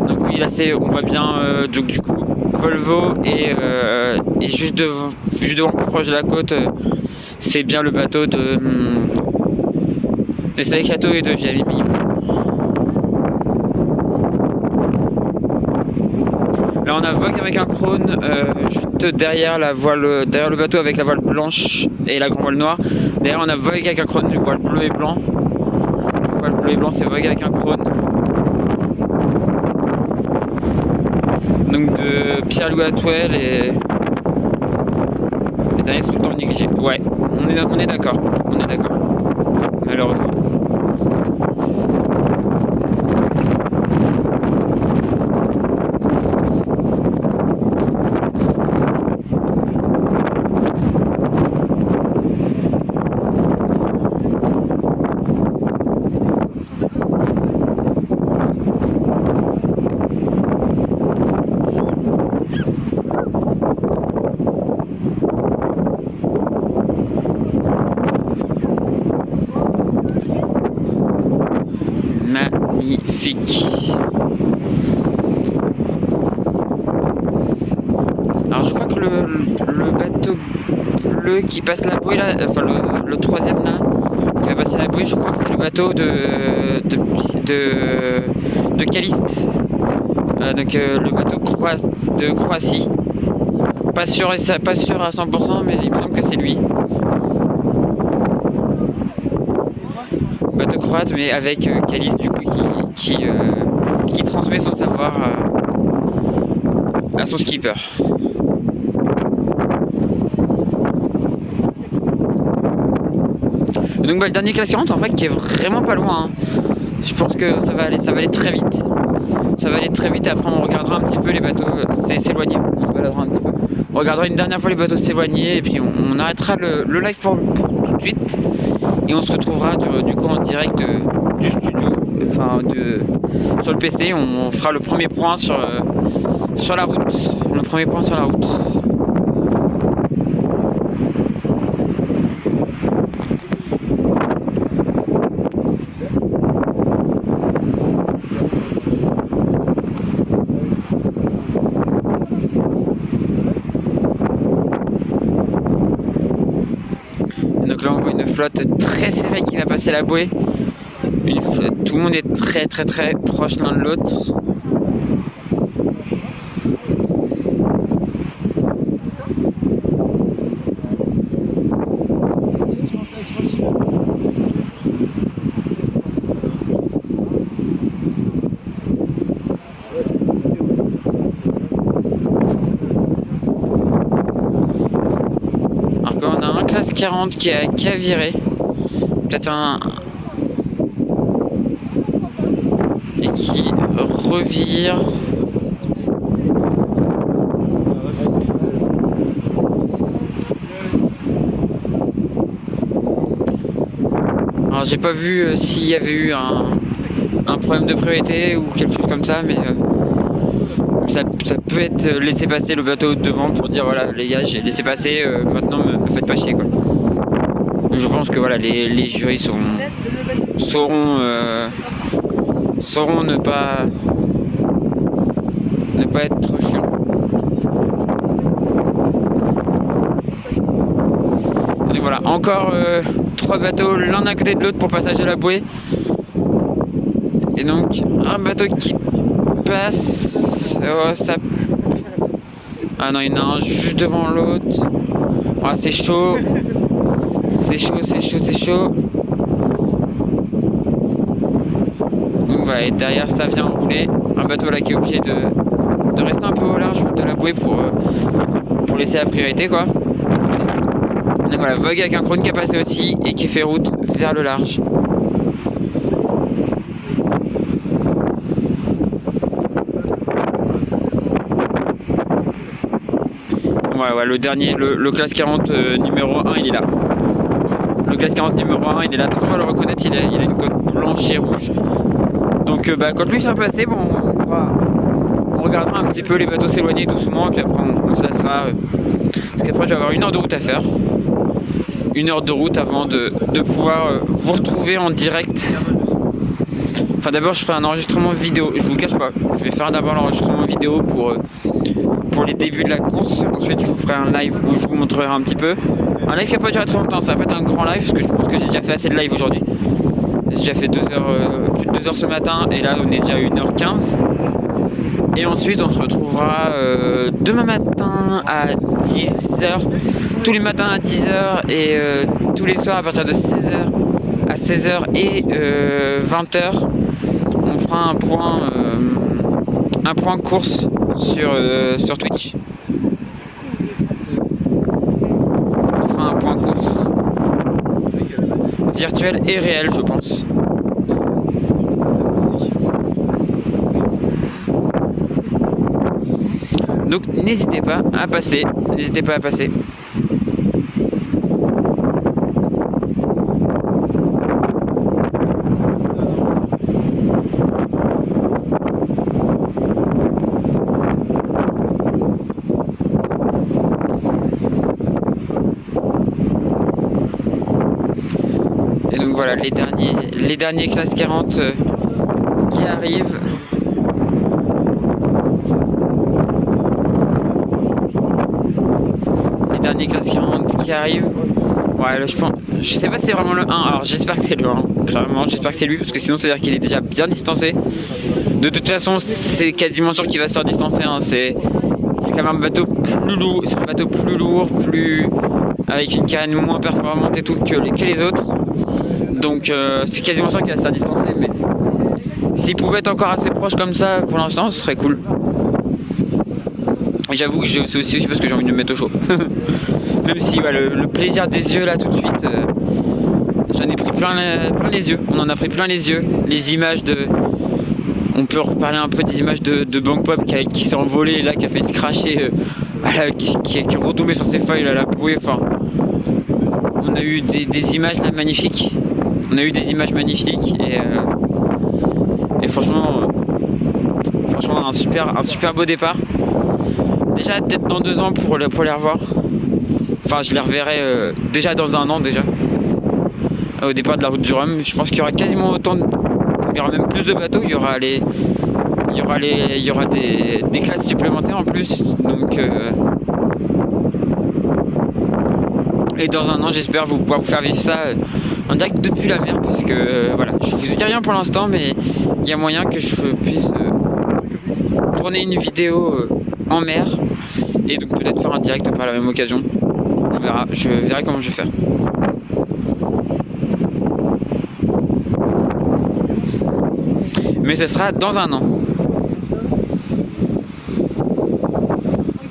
Donc oui, là on voit bien donc du coup Volvo et juste devant, plus proche de la côte, c'est bien le bateau de Cédric Château et de Jamie Mignon. Là on a Vogue avec un crône juste derrière derrière le bateau avec la voile blanche et la grande voile noire. Derrière on a Vogue avec un crône, une voile bleu et blanc. La voile bleu et blanc, c'est Vogue avec un crône. Donc de Pierre-Louis Atwell et derniers sont tout le temps négligés. Ouais, on est d'accord. On est d'accord. Malheureusement. Magnifique. Alors je crois que le bateau bleu qui passe la bouée là, enfin le troisième là, qui va passer la bouée, je crois que c'est le bateau de Caliste. Donc le bateau de Croatie. Pas sûr à 100%, mais il me semble que c'est lui. Bateau croate, mais avec Caliste du coup qui transmet son savoir à son skipper. Donc le dernier classe 40 en fait qui est vraiment pas loin. Hein. Je pense que ça va aller très vite. Ça va aller très vite, après on regardera un petit peu les bateaux s'éloigner. On se baladera un petit peu. On regardera une dernière fois les bateaux s'éloigner et puis on arrêtera le live pour tout de suite. Et on se retrouvera du coup en direct du studio, enfin sur le PC. On fera le premier point sur la route. Le premier point sur la route. Donc là on voit une flotte très serrée qui va passer la bouée. Tout le monde est très proche l'un de l'autre. Alors quand on a un classe 40 qui a viré, peut-être un et qui revire. Alors j'ai pas vu s'il y avait eu un problème de priorité ou quelque chose comme ça, mais ça peut être laisser passer le bateau devant pour dire voilà les gars j'ai laissé passer, maintenant me faites pas chier quoi. Je pense que voilà les jurys sauront ne pas être trop chiants. Et voilà, encore 3 bateaux l'un à côté de l'autre pour passage de la bouée. Et donc un bateau qui passe. Oh, ça... Ah non, il y en a un juste devant l'autre. Oh, c'est chaud. C'est chaud. Donc voilà, et derrière ça vient rouler un bateau là qui est obligé de rester un peu au large de la bouée pour laisser la priorité quoi. Donc voilà, Vogue avec un crône qui a passé aussi et qui fait route vers le large. Ouais, le dernier, le classe 40 numéro 1 il est là. Le classe 40 numéro 1 il est là, attention on va le reconnaître, il a une cote blanche et rouge. Donc quand lui sera passé, bon, on regardera un petit peu les bateaux s'éloigner doucement et puis après on se laissera. Parce qu'après je vais avoir 1 heure de route à faire. 1 heure de route avant de pouvoir vous retrouver en direct. Enfin d'abord je ferai un enregistrement vidéo, je vous cache pas. Je vais faire d'abord l'enregistrement vidéo pour les débuts de la course. Ensuite je vous ferai un live où je vous montrerai un petit peu. Un live qui va pas durer très longtemps, ça va pas être un grand live parce que je pense que j'ai déjà fait assez de live aujourd'hui. J'ai déjà fait 2 heures, plus de 2 heures ce matin et là on est déjà à 1h15. Et ensuite on se retrouvera demain matin à 10h, tous les matins à 10h et tous les soirs à partir de 16h à 16h et 20h. On fera un point course sur Twitch. virtuel et réel, je pense. Donc n'hésitez pas à passer, n'hésitez pas à passer. Et donc voilà, les derniers classes 40 qui arrivent. Les derniers classes 40 qui arrivent. Ouais, là, je sais pas si c'est vraiment le 1. Alors j'espère que c'est le 1. Clairement, j'espère que c'est lui parce que sinon ça veut dire qu'il est déjà bien distancé. De toute façon, c'est quasiment sûr qu'il va se faire distancer. Hein. C'est quand même un bateau plus lourd, c'est un bateau plus lourd, avec une carène moins performante et tout que les autres. Donc c'est quasiment sûr qu'il va se faire dispenser, mais s'il pouvait être encore assez proche comme ça pour l'instant, ce serait cool. Et j'avoue que c'est aussi parce que j'ai envie de me mettre au chaud. Même si bah, le plaisir des yeux là tout de suite, j'en ai pris plein les yeux. On en a pris plein les yeux. Les images de... On peut reparler un peu des images de Bank Pop qui s'est envolé là, qui a fait se cracher, qui est retombé sur ses feuilles là, la bouée. Enfin, on a eu des images là magnifiques. On a eu des images magnifiques et franchement un super beau départ. Déjà peut-être dans 2 ans pour les revoir. Enfin je les reverrai déjà dans 1 an déjà. Au départ de la route du Rhum. Je pense qu'il y aura quasiment autant il y aura même plus de bateaux, il y aura des classes supplémentaires en plus. Donc et dans 1 an j'espère pouvoir vous faire vivre ça en direct depuis la mer parce que voilà, je vous dis rien pour l'instant mais il y a moyen que je puisse tourner une vidéo en mer et donc peut-être faire un direct par la même occasion. On verra, je verrai comment je vais faire. Mais ce sera dans 1 an.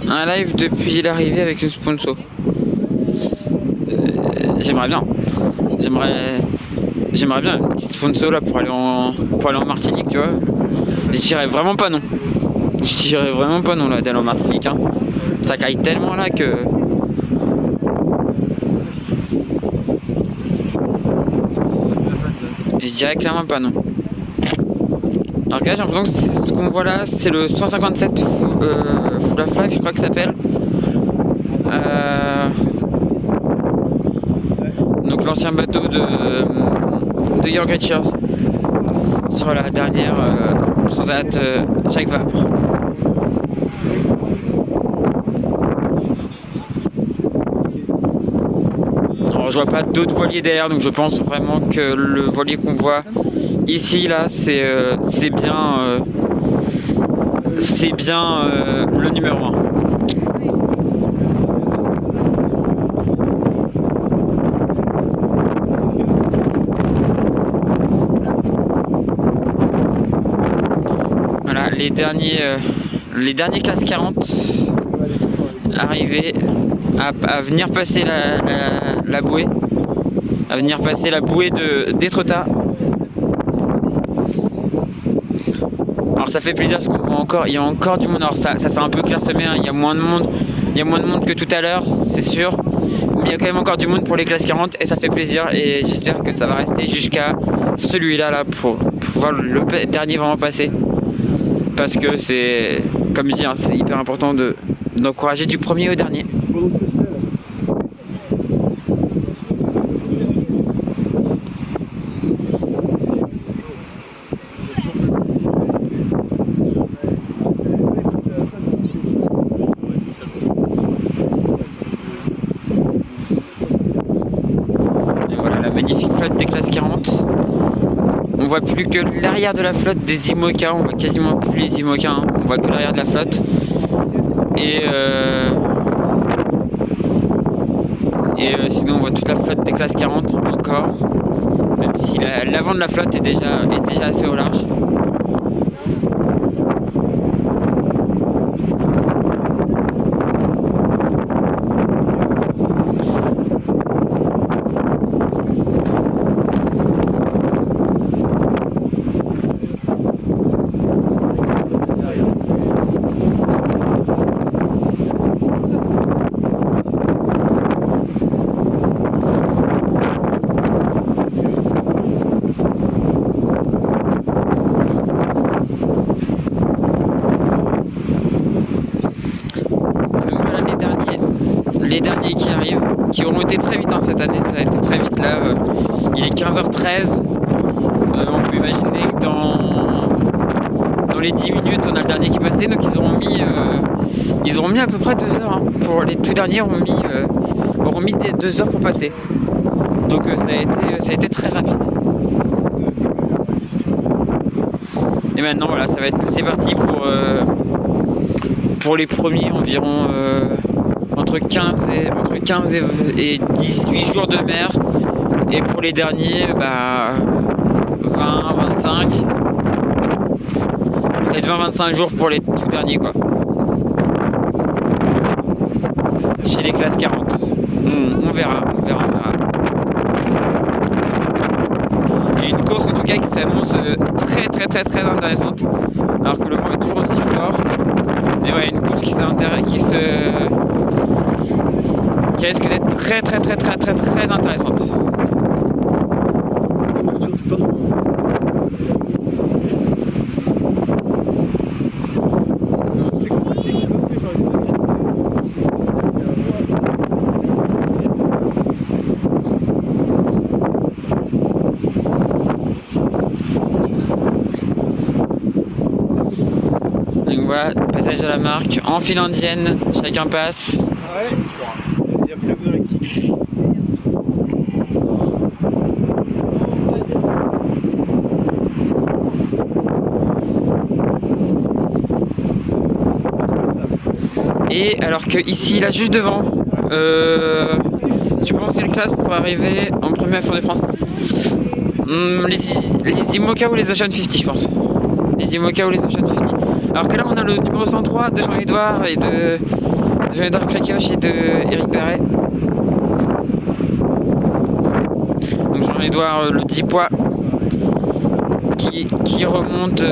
Un live depuis l'arrivée avec une sponsor. J'aimerais bien. J'aimerais bien une petite sponsor là pour aller en Martinique, tu vois. Je dirais vraiment pas non. Je dirais vraiment pas non là d'aller en Martinique. Hein. Ça caille tellement là que. Je dirais clairement pas non. Alors là j'ai l'impression que ce qu'on voit là c'est le 157 Full of Life je crois que ça s'appelle. Donc l'ancien bateau de Jörg Richards sur la dernière Transat Jacques Vabre. Alors je vois pas d'autres voiliers derrière donc je pense vraiment que le voilier qu'on voit ici là c'est bien le numéro 1. Voilà les derniers classes 40 arrivés à venir passer la bouée, à venir passer la bouée d'Étretat. Alors ça fait plaisir parce qu'on voit encore, il y a encore du monde. Alors ça s'est un peu clairsemé, hein. Il y a moins de monde que tout à l'heure, c'est sûr. Mais il y a quand même encore du monde pour les classes 40 et ça fait plaisir et j'espère que ça va rester jusqu'à celui-là là pour voir le dernier vraiment passer. Parce que c'est, comme je dis, hein, c'est hyper important d'encourager du premier au dernier. Et voilà la magnifique flotte des classes 40. On voit plus que l'arrière de la flotte des IMOCA, on voit quasiment plus les IMOCA, hein. On voit que l'arrière de la flotte. Et sinon on voit toute la flotte des classes 40 encore, même si l'avant de la flotte est déjà assez au large. été très vite hein, cette année, ça a été très vite. Là, il est 15h13. On peut imaginer que dans les 10 minutes, on a le dernier qui est passé. Donc ils auront mis à peu près 2 heures. Hein. Pour les tout derniers, auront mis des 2 heures pour passer. Donc ça a été très rapide. Et maintenant, voilà, c'est parti pour les premiers environ entre 15 et 18 jours de mer. Et pour les derniers, 20, 25. Peut-être 20-25 jours pour les tout derniers, quoi. Chez les classes 40. On verra. Il y a une course en tout cas qui s'annonce très intéressante. Alors que le vent est toujours aussi fort. Mais ouais, une course qui risque d'être très intéressante. Donc voilà, passage à la marque en file indienne, chacun passe. Ouais, il y a plus de la kick. Et alors que ici, là juste devant, tu penses quelle classe pour arriver en premier à Tour de France? Les IMOCA ou les Ocean 50, je pense. Les IMOCA ou les Ocean 50. Alors que là, on a le numéro 103 de Jean-Edouard et de Jean-Edouard Craquioche et de Eric Perret. Donc Jean-Edouard, le 10 poids qui remonte,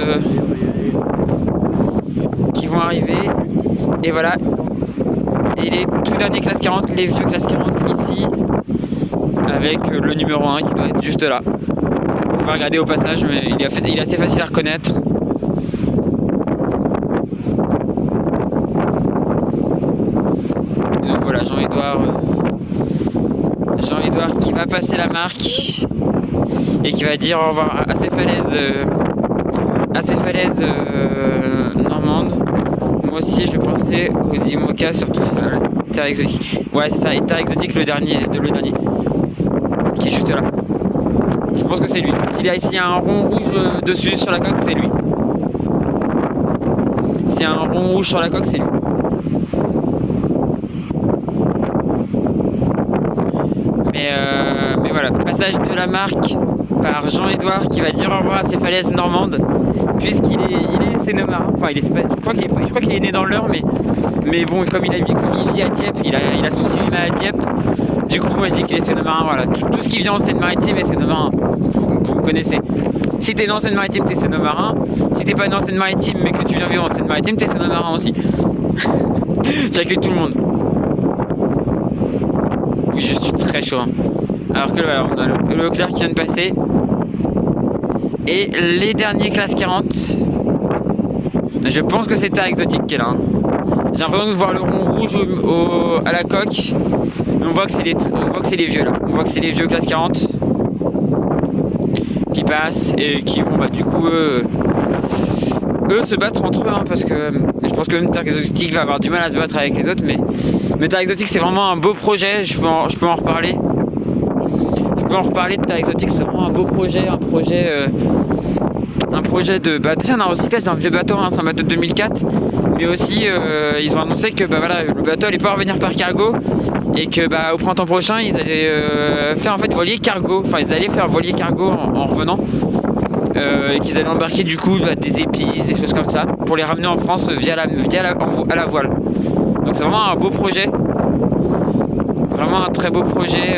qui vont arriver. Et voilà. Et les tout derniers classe 40, les vieux classe 40 ici, avec le numéro 1 qui doit être juste là. On va regarder au passage, mais il est assez facile à reconnaître. Et donc voilà, Jean-Edouard qui va passer la marque et qui va dire au revoir à ces falaises normandes. Moi aussi je pensais aux IMOCA, surtout Terre Exotique. Ouais c'est ça, et Terre Exotique le dernier, qui est juste là. Je pense que c'est lui. S'il y a un rond rouge dessus sur la coque, c'est lui. S'il y a un rond rouge sur la coque, c'est lui. Mais voilà, passage de la marque par Jean-Edouard qui va dire au revoir à ces falaises normandes, puisqu'il est sénomarin. Enfin, je crois qu'il est né dans l'Eure, mais bon, comme il vit à Dieppe, il a son cinéma à Dieppe. Du coup, moi je dis qu'il est sénomarin. Voilà, tout ce qui vient en Seine-Maritime est sénomarin. Vous connaissez. Si t'es dans Seine-Maritime, t'es sénomarin. Si t'es pas dans Seine-Maritime, mais que tu viens vivre en Seine-Maritime, t'es sénomarin aussi. J'accueille tout le monde. Oui, je suis très chaud. Hein. Alors que voilà, on a le Leclerc qui vient de passer. Et les derniers classes 40. Je pense que c'est Terre Exotique qui est là. Hein. J'ai l'impression de voir le rond rouge à la coque. Mais on voit que c'est les vieux là. On voit que c'est les vieux classe 40 qui passent et qui vont du coup eux se battre entre eux hein, parce que je pense que même Terre Exotique va avoir du mal à se battre avec les autres, mais Terre Exotique c'est vraiment un beau projet. Je peux en reparler. Je peux en reparler de Terre Exotique, c'est vraiment un beau projet, un projet de déjà un recyclage d'un vieux bateau, hein, c'est un bateau de 2004, mais aussi ils ont annoncé que le bateau allait pas revenir par cargo et que au printemps prochain ils allaient faire en fait voilier cargo, enfin ils allaient faire voilier cargo en revenant. Et qu'ils allaient embarquer du coup des épices, des choses comme ça, pour les ramener en France à la voile. Donc c'est vraiment un beau projet, vraiment un très beau projet,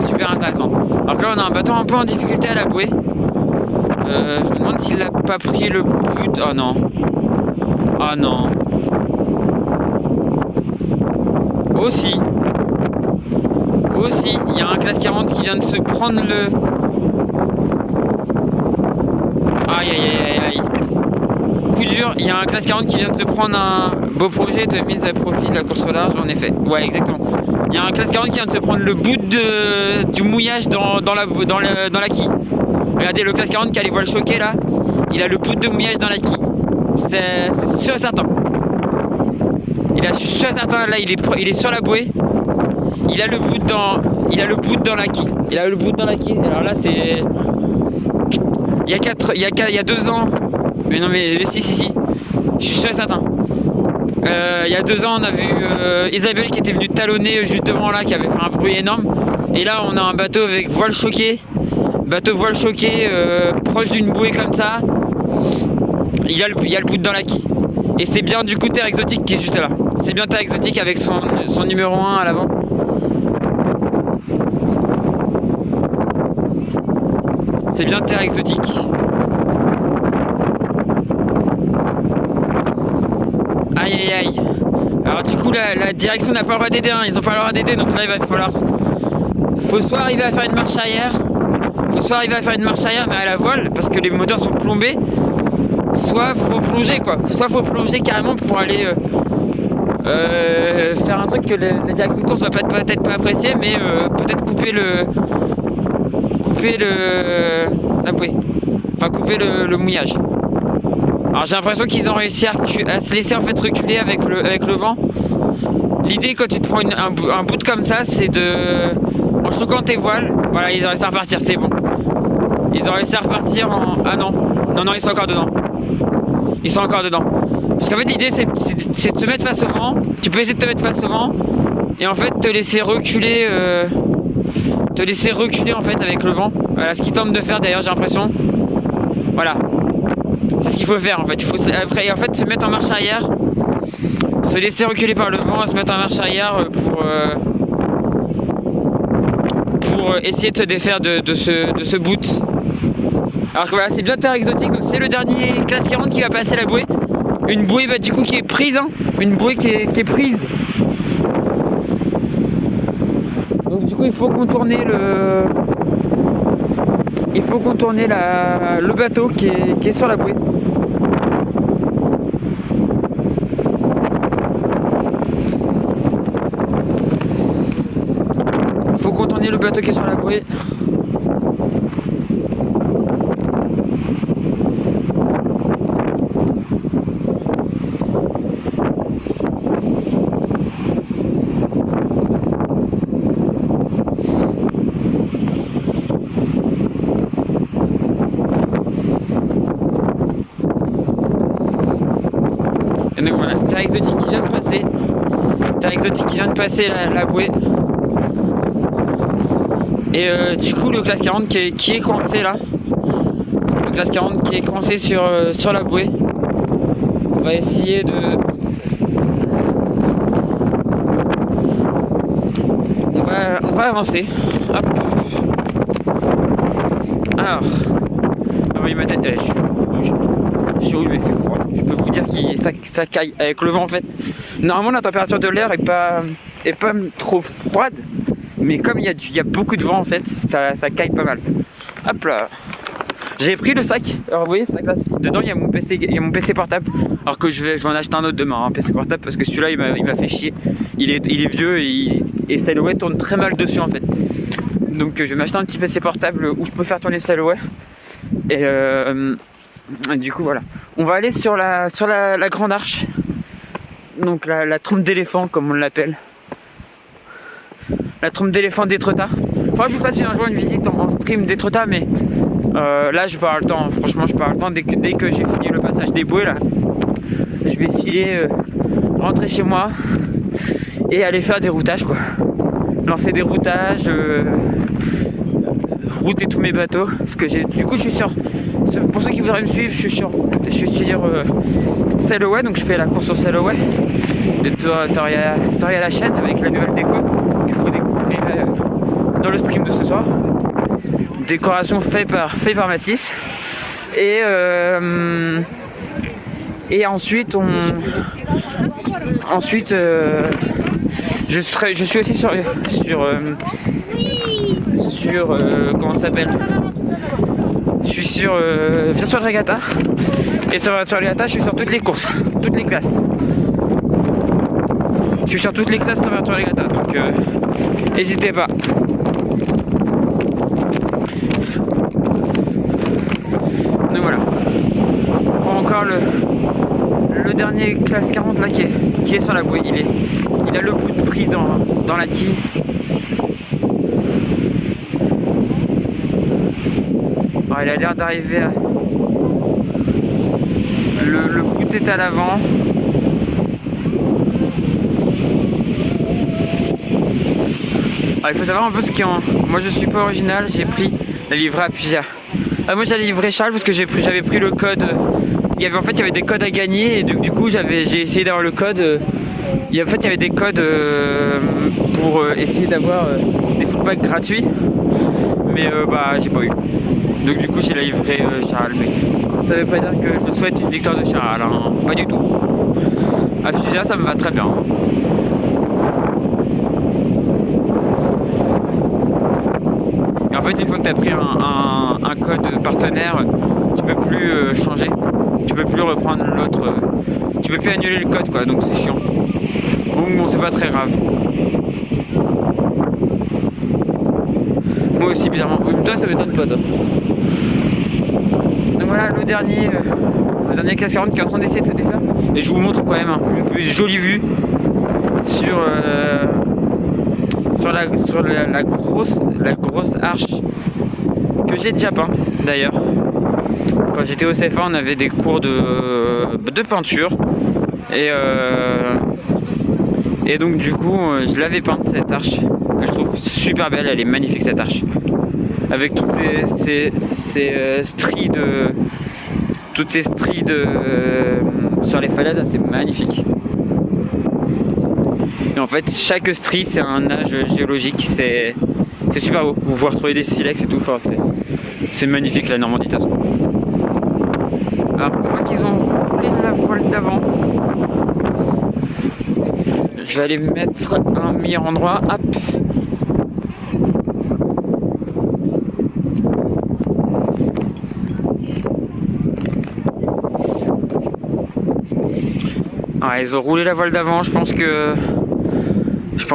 super intéressant. Alors que là on a un bateau un peu en difficulté à la bouée. Je me demande s'il n'a pas pris le but. Oh non. Oh non. Aussi, il y a un classe 40 qui vient de se prendre le... Aïe. Coup dur, il y a un classe 40 qui vient de se prendre un Beau projet de mise à profit de la course au large, en effet. Ouais, exactement. Il y a un classe 40 qui vient de se prendre le bout du mouillage dans la quille. Regardez le classe 40 qui a les voiles choquées là. Il a le bout de mouillage dans la quille. C'est sûr et certain. Il est sûr et certain, là il est sur la bouée. Il a le bout dans la quille. Alors là c'est... Il y a 2 ans. Mais non mais si. Je suis sûr et certain. Il y a 2 ans on a vu Isabelle qui était venue talonner juste devant là, qui avait fait un bruit énorme. Et là on a un bateau avec voile choquée. Proche d'une bouée comme ça. Il y a le bout dans la quille. Et c'est bien du coup Terre Exotique qui est juste là. C'est bien Terre Exotique avec son numéro 1 à l'avant. C'est bien Terre Exotique. Aïe. Alors du coup la direction n'a pas le droit d'aider, hein. Ils n'ont pas le droit d'aider, donc là il va falloir... Faut soit arriver à faire une marche arrière. Mais à la voile, parce que les moteurs sont plombés. Soit faut plonger quoi. Soit faut plonger carrément pour aller faire un truc que la direction de course va peut-être pas apprécier, mais peut-être couper la bouée. Enfin couper le mouillage. Alors j'ai l'impression qu'ils ont réussi à se laisser en fait reculer avec le vent. L'idée quand tu te prends un bout comme ça, c'est en choquant tes voiles, voilà, ils ont réussi à repartir, c'est bon. Ils ont réussi à repartir ah non, ils sont encore dedans. Parce qu'en fait l'idée c'est de se mettre face au vent. Tu peux essayer de te mettre face au vent et en fait te laisser reculer en fait avec le vent. Voilà ce qu'ils tentent de faire d'ailleurs, j'ai l'impression. Voilà. C'est ce qu'il faut faire en fait. Il faut après en fait se mettre en marche arrière, se laisser reculer par le vent, se mettre en marche arrière pour essayer de se défaire de ce boot. Alors que voilà, c'est bien Terre Exotique, donc c'est le dernier classe 40 qui va passer la bouée. Une bouée du coup qui est prise, hein. Une bouée qui est prise. Donc du coup il faut contourner le bateau qui est sur la bouée. Il faut contourner le bateau qui est sur la bouée. Et donc voilà, Terre Exotique qui vient de passer la bouée. Et du coup le classe 40 qui est coincé là. Le classe 40 qui est coincé sur la bouée. On va essayer de... On va avancer. Hop. Alors. On va y mettre... Je suis rouge mais il fait froid. Je peux vous dire que ça caille avec le vent en fait. Normalement la température de l'air est pas trop froide. Mais comme il y a beaucoup de vent en fait, ça caille pas mal. Hop là. J'ai pris le sac. Alors vous voyez ce sac là, dedans il y a mon PC portable. Alors que je vais en acheter un autre demain, un PC portable, parce que celui-là il m'a fait chier. Il est vieux et Sailaway tourne très mal dessus en fait. Donc je vais m'acheter un petit PC portable où je peux faire tourner Sailaway. Et du coup voilà. On va aller sur la grande arche. Donc la trompe d'éléphant comme on l'appelle. La trompe d'éléphant d'Étretat. Enfin je vous fasse un jour une visite en stream d'Étretat, mais là je pas le temps, franchement je pas le temps. Dès que j'ai fini le passage des bouées là, je vais filer, rentrer chez moi et aller faire des routages quoi. Lancer des routages, router tous mes bateaux. Parce que du coup je suis sur, pour ceux qui voudraient me suivre, je suis sur Sailaway, donc je fais la course sur Sailaway. T'aurais la chaîne avec la nouvelle déco que vous découvrirez dans le stream de ce soir. Décoration faite par Mathis. Et ensuite je suis aussi sur comment ça s'appelle, je suis sur Virtual Regatta. Et sur Virtual Regatta je suis sur toutes les courses, toutes les classes. Je suis sur toutes les classes Virtual Regatta, donc n'hésitez pas. Donc voilà. On voit encore le dernier classe 40 là qui est sur la bouée. Il a le bout de pris dans la quille. Alors, il a l'air d'arriver à... Le bout est à l'avant. Alors, il faut savoir un peu ce qui en... Moi je suis pas original, j'ai pris la livrée à Pisa. Moi j'ai livré Charles parce que j'avais pris le code. Il y avait des codes à gagner et du coup j'ai essayé d'avoir le code. Il y avait des codes pour essayer d'avoir des full packs gratuits. Mais j'ai pas eu. Donc du coup j'ai livré Charles. Mais ça veut pas dire que je souhaite une victoire de Charles, hein. Pas du tout. À Pisa ça me va très bien. Et en fait une fois que tu as pris un code partenaire, tu peux plus changer. Tu peux plus reprendre l'autre. Tu peux plus annuler le code quoi, donc c'est chiant. Bon c'est pas très grave. Moi aussi bizarrement. Toi ça m'étonne pas toi. Donc voilà le dernier classe 40 qui est en train d'essayer de se défaire. Et je vous montre quand même une jolie vue sur la grosse arche que j'ai déjà peinte d'ailleurs. Quand j'étais au CFA on avait des cours de peinture et donc du coup je l'avais peinte cette arche que je trouve super belle, elle est magnifique cette arche avec toutes ces stries sur les falaises, c'est magnifique. Et en fait chaque strie c'est un âge géologique, c'est super beau, vous pouvez retrouver des silex et tout, enfin, c'est magnifique la Normandie de toute façon. Alors on voit qu'ils ont roulé la voile d'avant. Je vais aller mettre un meilleur endroit, hop. Ah, ils ont roulé la voile d'avant, je pense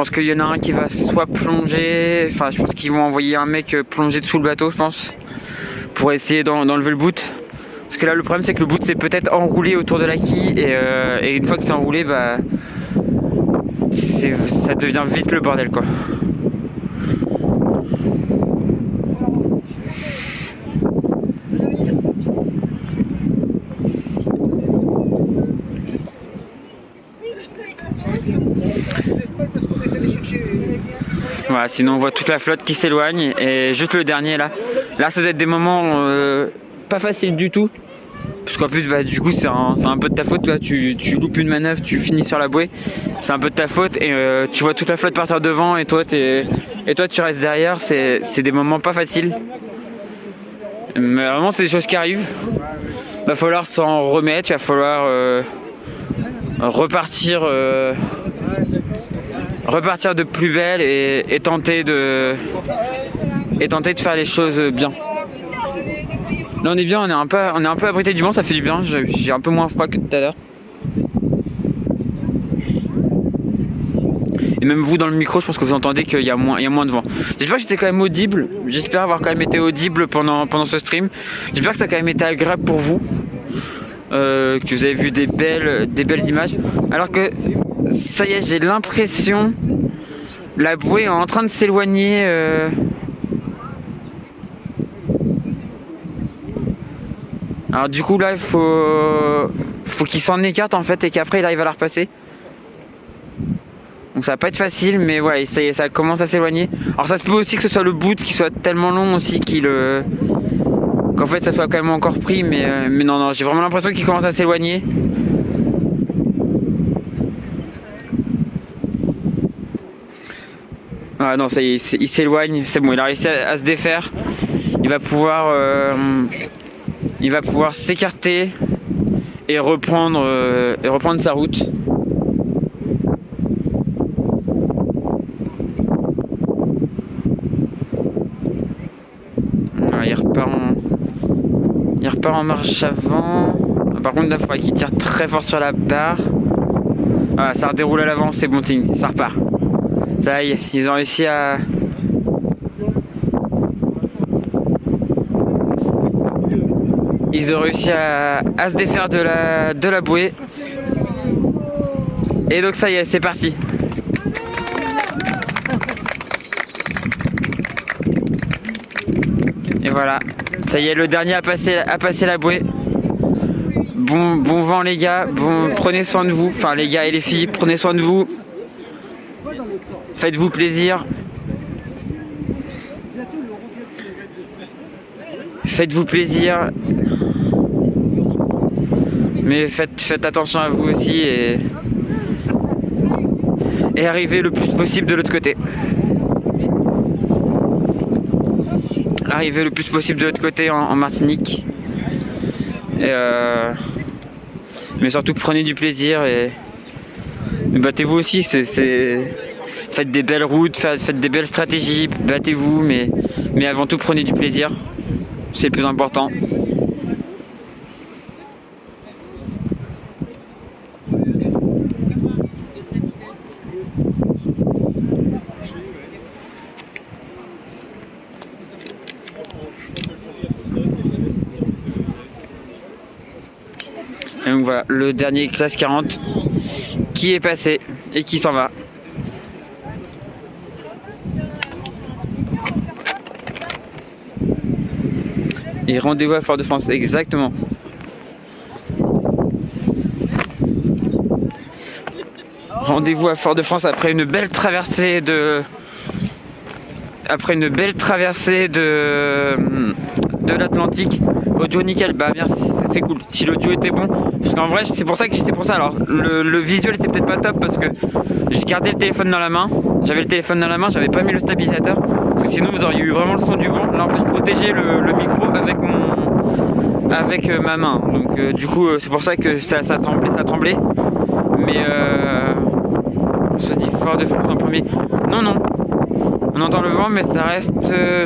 qu'il y en a un qui va soit plonger, enfin je pense qu'ils vont envoyer un mec plonger dessous le bateau je pense, pour essayer d'enlever le boot. Parce que là le problème c'est que le boot c'est peut-être enroulé autour de la quille et une fois que c'est enroulé ça devient vite le bordel quoi. Voilà, sinon on voit toute la flotte qui s'éloigne et juste le dernier là ça doit être des moments pas faciles du tout parce qu'en plus du coup c'est un peu de ta faute toi. Tu loupes une manœuvre, tu finis sur la bouée, c'est un peu de ta faute et tu vois toute la flotte partir devant et toi tu restes derrière, c'est des moments pas faciles mais vraiment c'est des choses qui arrivent. Va falloir s'en remettre, il va falloir repartir de plus belle et tenter de faire les choses bien. Là on est bien, on est un peu abrité du vent, ça fait du bien, j'ai un peu moins froid que tout à l'heure. Et même vous dans le micro je pense que vous entendez qu'il y a moins de vent. J'espère que j'étais quand même audible, j'espère avoir quand même été audible pendant ce stream. J'espère que ça a quand même été agréable pour vous, que vous avez vu des belles images. Alors que ça y est, j'ai l'impression la bouée est en train de s'éloigner. Alors du coup là il faut qu'il s'en écarte en fait et qu'après il arrive à la repasser. Donc ça va pas être facile mais ouais ça commence à s'éloigner. Alors ça se peut aussi que ce soit le boot qui soit tellement long aussi qu'en fait ça soit quand même encore pris mais non j'ai vraiment l'impression qu'il commence à s'éloigner. Ah non ça y est, il s'éloigne, c'est bon, il a réussi à se défaire. Il va pouvoir s'écarter et reprendre sa route. Ah, il repart en marche avant. Par contre là il faudra qu'il tire très fort sur la barre. Voilà, ça redéroule à l'avance, c'est bon signe, ça repart. Ça y est, ils ont réussi à... Ils ont réussi à se défaire de la bouée. Et donc ça y est, c'est parti. Et voilà, ça y est, le dernier a passé la bouée. Bon vent les gars, prenez soin de vous, enfin les gars et les filles, prenez soin de vous. Faites-vous plaisir. Faites-vous plaisir. Mais faites attention à vous aussi et arrivez le plus possible de l'autre côté. Arrivez le plus possible de l'autre côté en Martinique. Mais surtout prenez du plaisir et battez-vous aussi. Faites des belles routes, faites des belles stratégies, battez-vous, mais avant tout prenez du plaisir. C'est le plus important. Et donc voilà, le dernier classe 40 qui est passé et qui s'en va. Et rendez-vous à Fort-de-France, exactement. Rendez-vous à Fort-de-France après une belle traversée de l'Atlantique. Audio nickel, bah merci, c'est cool. Si l'audio était bon, parce qu'en vrai c'est pour ça. Alors le visuel était peut-être pas top parce que j'ai gardé le téléphone dans la main. J'avais le téléphone dans la main, j'avais pas mis le stabilisateur. Parce que sinon vous auriez eu vraiment le son du vent. Là en fait je protégeais le micro avec ma main. Donc du coup c'est pour ça que ça tremblait. Mais on se dit Fort-de-France en premier. Non. On entend le vent mais ça reste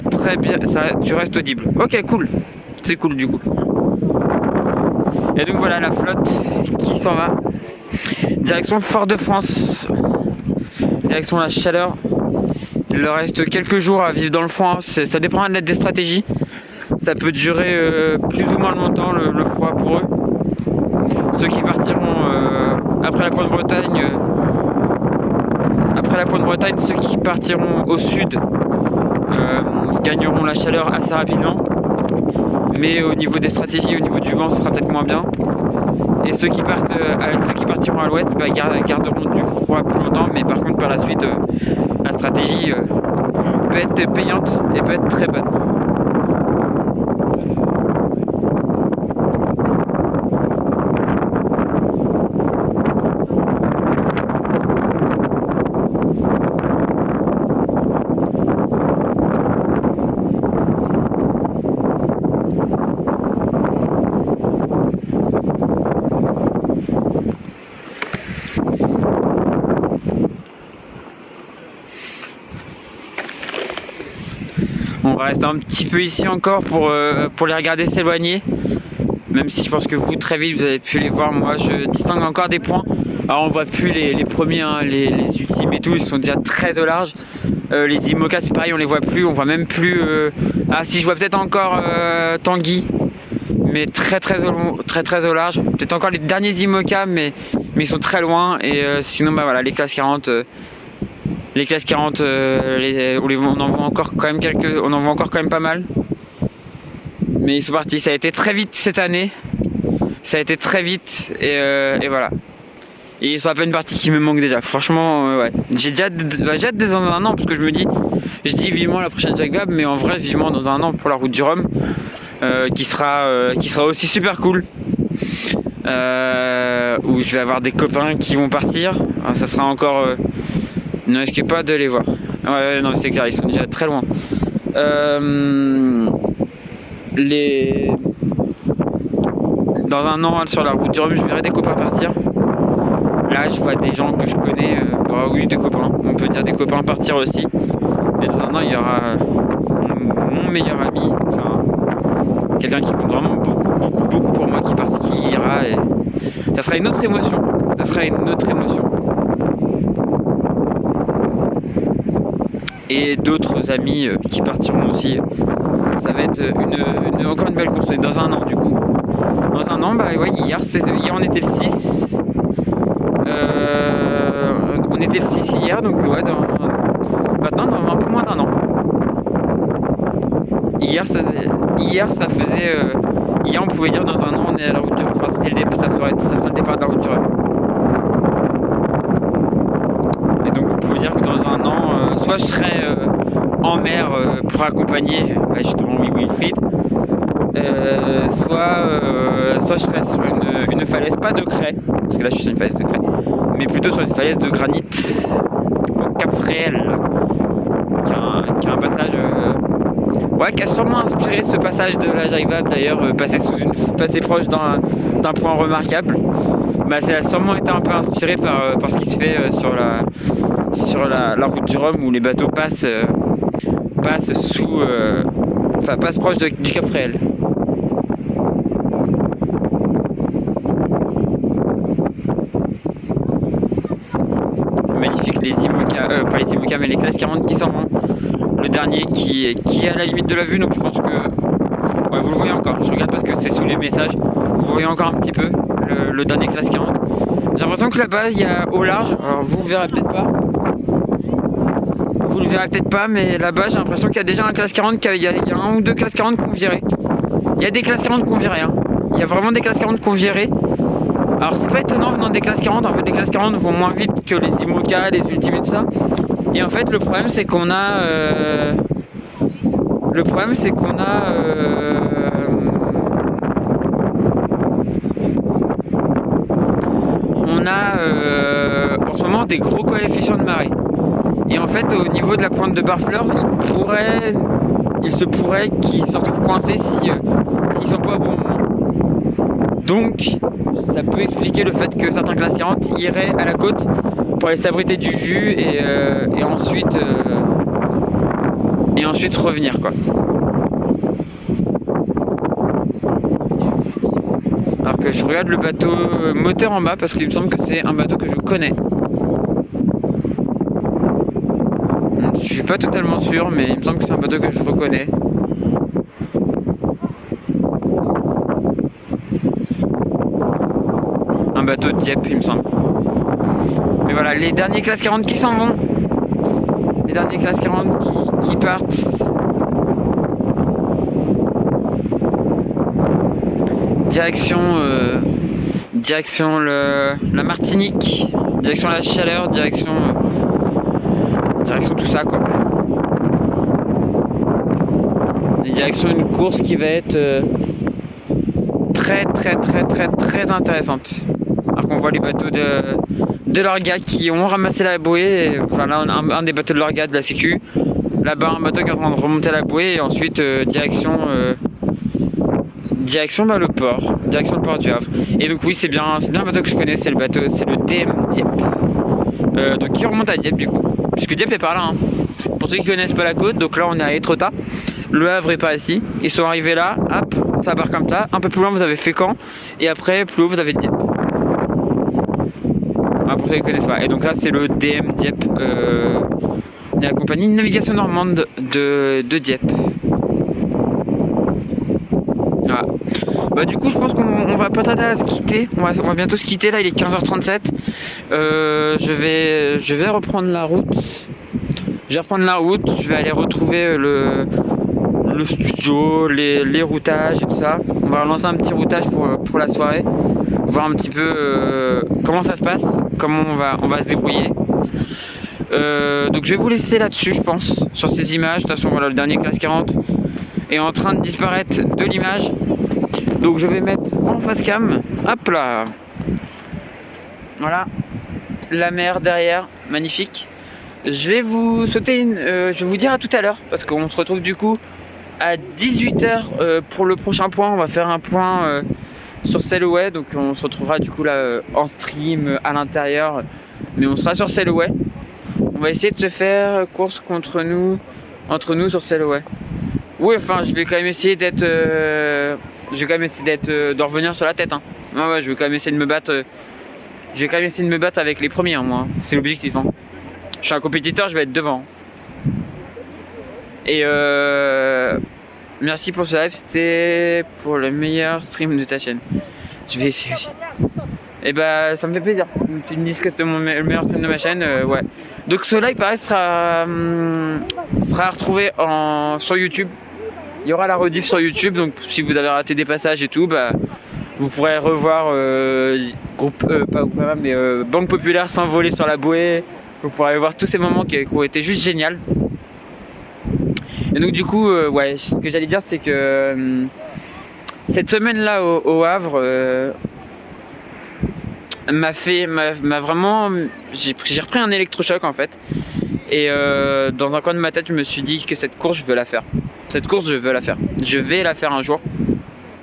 très bien. Tu restes audible. Ok cool. C'est cool du coup. Et donc voilà la flotte qui s'en va. Direction Fort-de-France. Direction la chaleur. Il leur reste quelques jours à vivre dans le froid. Ça dépend des stratégies. Ça peut durer plus ou moins longtemps le froid pour eux. Ceux qui partiront après la Pointe Bretagne, ceux qui partiront au sud gagneront la chaleur assez rapidement. Mais au niveau des stratégies, au niveau du vent, ce sera peut-être moins bien. Et ceux qui partiront à l'ouest garderont du froid plus longtemps. Mais par contre, par la suite, la stratégie peut être payante et peut être très bonne. On va rester un petit peu ici encore pour les regarder s'éloigner. Même si je pense que vous, très vite, vous avez pu les voir. Moi, je distingue encore des points. Alors, on voit plus les premiers, hein, les ultimes et tout. Ils sont déjà très au large. Les IMOCA, c'est pareil, on les voit plus. On voit même plus... Ah si, je vois peut-être encore Tanguy. Mais très au large. Peut-être encore les derniers IMOCA, mais ils sont très loin. Et sinon, bah voilà, les classes 40... Les classes 40, on en voit encore quand même on en voit encore quand même pas mal. Mais ils sont partis. Ça a été très vite cette année. Ça a été très vite et voilà. Et ils sont à peine partis qui me manquent déjà. Franchement, ouais. J'ai déjà hâte dans un an parce que je dis vivement la prochaine Jack Gab, mais en vrai vivement dans un an pour la route du Rhum, qui sera aussi super cool. Où je vais avoir des copains qui vont partir. Alors, ça sera encore. Ne risquez pas de les voir. Ouais, non, c'est clair, ils sont déjà très loin. Dans un an, sur la route du Rhum, je verrai des copains partir. Là, je vois des gens que je connais. Oui, des copains. On peut dire des copains partir aussi. Et dans un an, il y aura mon meilleur ami. Enfin, quelqu'un qui compte vraiment beaucoup pour moi qui ira. Et ça sera une autre émotion. ça sera une autre émotion. Et d'autres amis qui partiront aussi. Ça va être encore une belle course. Et dans un an du coup. Dans un an, bah ouais, hier on était le 6. On était le 6 hier, donc ouais, maintenant dans un peu moins d'un an. Hier ça faisait... hier on pouvait dire dans un an on est à la route du Rhum. Enfin c'était le départ, ça sera le départ de la route du Rhum. Et donc on pouvait dire que dans un an, soit je serais en mer pour accompagner justement Wilfried, soit je serais sur une falaise, pas de craie, parce que là je suis sur une falaise de craie, mais plutôt sur une falaise de granit au Cap Fréhel, qui a un passage qui a sûrement inspiré ce passage de la Jaïvab d'ailleurs, passer proche d'un point remarquable. Bah, ça a sûrement été un peu inspiré par ce qui se fait sur la route du Rhum, où les bateaux passent proche du Cap Fréhel. Magnifique, les IMOCA, pas les IMOCA mais les classes 40 qui s'en vont. Le dernier qui est à la limite de la vue, donc je pense que ouais, vous le voyez encore, je regarde parce que c'est sous les messages, vous voyez encore un petit peu le dernier classe 40. J'ai l'impression que là-bas il y a au large, alors vous verrez peut-être pas, mais là-bas j'ai l'impression qu'il y a déjà un classe 40, il y a un ou deux classes 40 qu'on virait. Il y a des classes 40 qu'on virait, hein. Il y a vraiment des classes 40 qu'on virait. Alors c'est pas étonnant venant des classes 40, en fait les classes 40 vont moins vite que les IMOCA, les Ultimes et tout ça. Et en fait le problème c'est qu'on a en ce moment des gros coefficients de marée. Et en fait au niveau de la pointe de Barfleur, il se pourrait qu'ils se retrouvent coincés s'ils sont pas au bon moment. Donc ça peut expliquer le fait que certains classes 40 iraient à la côte pour aller s'abriter du jus et ensuite revenir quoi. Alors que je regarde le bateau moteur en bas parce qu'il me semble que c'est un bateau que je connais. Je suis pas totalement sûr, mais il me semble que c'est un bateau que je reconnais. Un bateau de Dieppe, il me semble. Mais voilà, les derniers classes 40 qui s'en vont. Les derniers classes 40 qui partent. Direction la Martinique, direction la Chaleur, direction tout ça quoi. Et direction une course qui va être très intéressante. Alors qu'on voit les bateaux de l'Orga qui ont ramassé la bouée. Et, enfin là on a un des bateaux de l'Orga de la Sécu. Là-bas un bateau qui est en train de remonter la bouée et ensuite direction le port, direction le port du Havre. Et donc oui c'est bien un bateau que je connais, c'est le DM Dieppe. Donc qui remonte à Dieppe du coup, puisque Dieppe est par là. Hein. Pour ceux qui connaissent pas la côte, donc là on est à Étretat, le Havre est pas ici. Ils sont arrivés là, hop, ça part comme ça. Un peu plus loin vous avez Fécamp et après plus haut vous avez Dieppe. Ah, pour ceux qui connaissent pas. Et donc là c'est le DM Dieppe, la compagnie de navigation normande de Dieppe. Voilà. Bah du coup je pense qu'on va pas tarder à se quitter, on va bientôt se quitter, là il est 15h37. Je vais reprendre la route. Je vais aller retrouver le studio, les routages et tout ça. On va lancer un petit routage pour la soirée, voir un petit peu comment ça se passe, comment on va se débrouiller. Donc je vais vous laisser là-dessus je pense, sur ces images. De toute façon voilà, le dernier classe 40 est en train de disparaître de l'image. Donc je vais mettre en face cam, hop là, voilà, la mer derrière, magnifique. Je vais vous sauter je vais vous dire à tout à l'heure, parce qu'on se retrouve du coup à 18h pour le prochain point. On va faire un point sur Selway, donc on se retrouvera du coup là en stream à l'intérieur, mais on sera sur Selway. On va essayer de se faire course entre nous sur Selway. Oui, enfin, je vais quand même essayer d'être, de revenir sur la tête. Hein. Ouais, je vais quand même essayer de me battre Je vais quand même essayer de me battre avec les premiers, hein, moi. C'est l'objectif. Hein. Je suis un compétiteur, je vais être devant. Et merci pour ce live, c'était pour le meilleur stream de ta chaîne. Je vais essayer aussi. Et bah ça me fait plaisir. Tu me dises que c'est le meilleur stream de ma chaîne, ouais. Donc ce live pareil sera retrouvé sur YouTube. Il y aura la rediff sur YouTube, donc si vous avez raté des passages et tout, bah vous pourrez revoir Banque Populaire s'envoler sur la bouée. Vous pourrez voir tous ces moments qui ont été juste géniaux. Et donc du coup, ouais, ce que j'allais dire c'est que cette semaine-là au Havre m'a vraiment, j'ai repris un électrochoc en fait. Et dans un coin de ma tête, je me suis dit que cette course, je veux la faire. Cette course, je veux la faire. Je vais la faire un jour.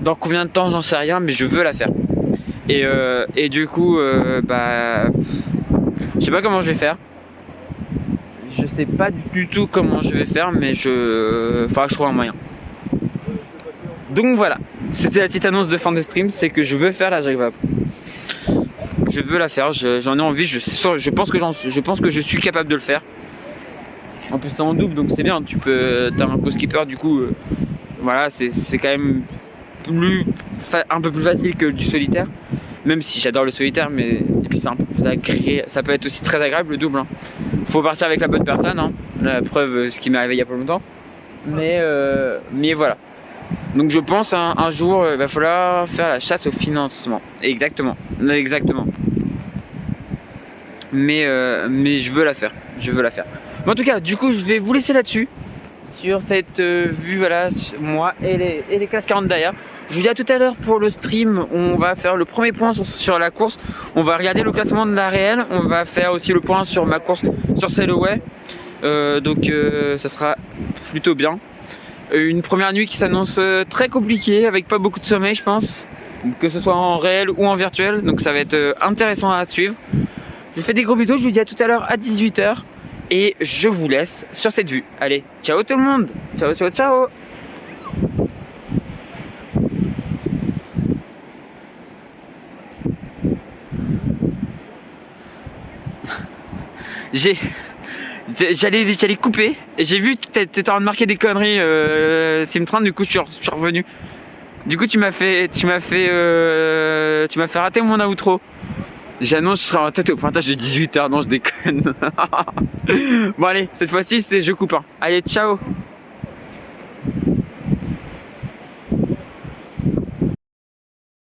Dans combien de temps, j'en sais rien, mais je veux la faire. Et du coup, bah, je sais pas comment je vais faire. Je sais pas du tout comment je vais faire, mais faudra que je trouve un moyen. Donc voilà, c'était la petite annonce de fin de stream, c'est que je veux faire la Jacques Vabre. Je veux la faire, j'en ai envie, je pense que je suis capable de le faire. En plus c'est en double, donc c'est bien, t'as un co-skipper, du coup, voilà, c'est quand même un peu plus facile que du solitaire. Même si j'adore le solitaire, mais et puis c'est un peu plus agréable, ça peut être aussi très agréable le double. Hein. Faut partir avec la bonne personne, hein. La preuve, ce qui m'est arrivé il y a pas longtemps. Mais voilà. Donc je pense un jour il va falloir faire la chasse au financement. Exactement. Mais je veux la faire. Mais en tout cas, du coup, je vais vous laisser là-dessus. Sur cette vue, voilà, moi et les classes 40 derrière. Je vous dis à tout à l'heure pour le stream. On va faire le premier point sur la course. On va regarder le classement de la réelle. On va faire aussi le point sur ma course sur Sailaway. Donc ça sera plutôt bien. Une première nuit qui s'annonce très compliquée, avec pas beaucoup de sommeil, je pense. Que ce soit en réel ou en virtuel. Donc ça va être intéressant à suivre. Je vous fais des gros bisous. Je vous dis à tout à l'heure à 18 h. Et je vous laisse sur cette vue. Allez, ciao tout le monde. Ciao, ciao, ciao. J'allais couper. Et j'ai vu que t'étais en train de marquer des conneries Simtrain, du coup je suis revenu. Du coup tu m'as fait rater mon outro. J'annonce, je serai en tête au pointage de 18 h. Non, je déconne. Bon allez, cette fois-ci, je coupe. Hein. Allez, ciao.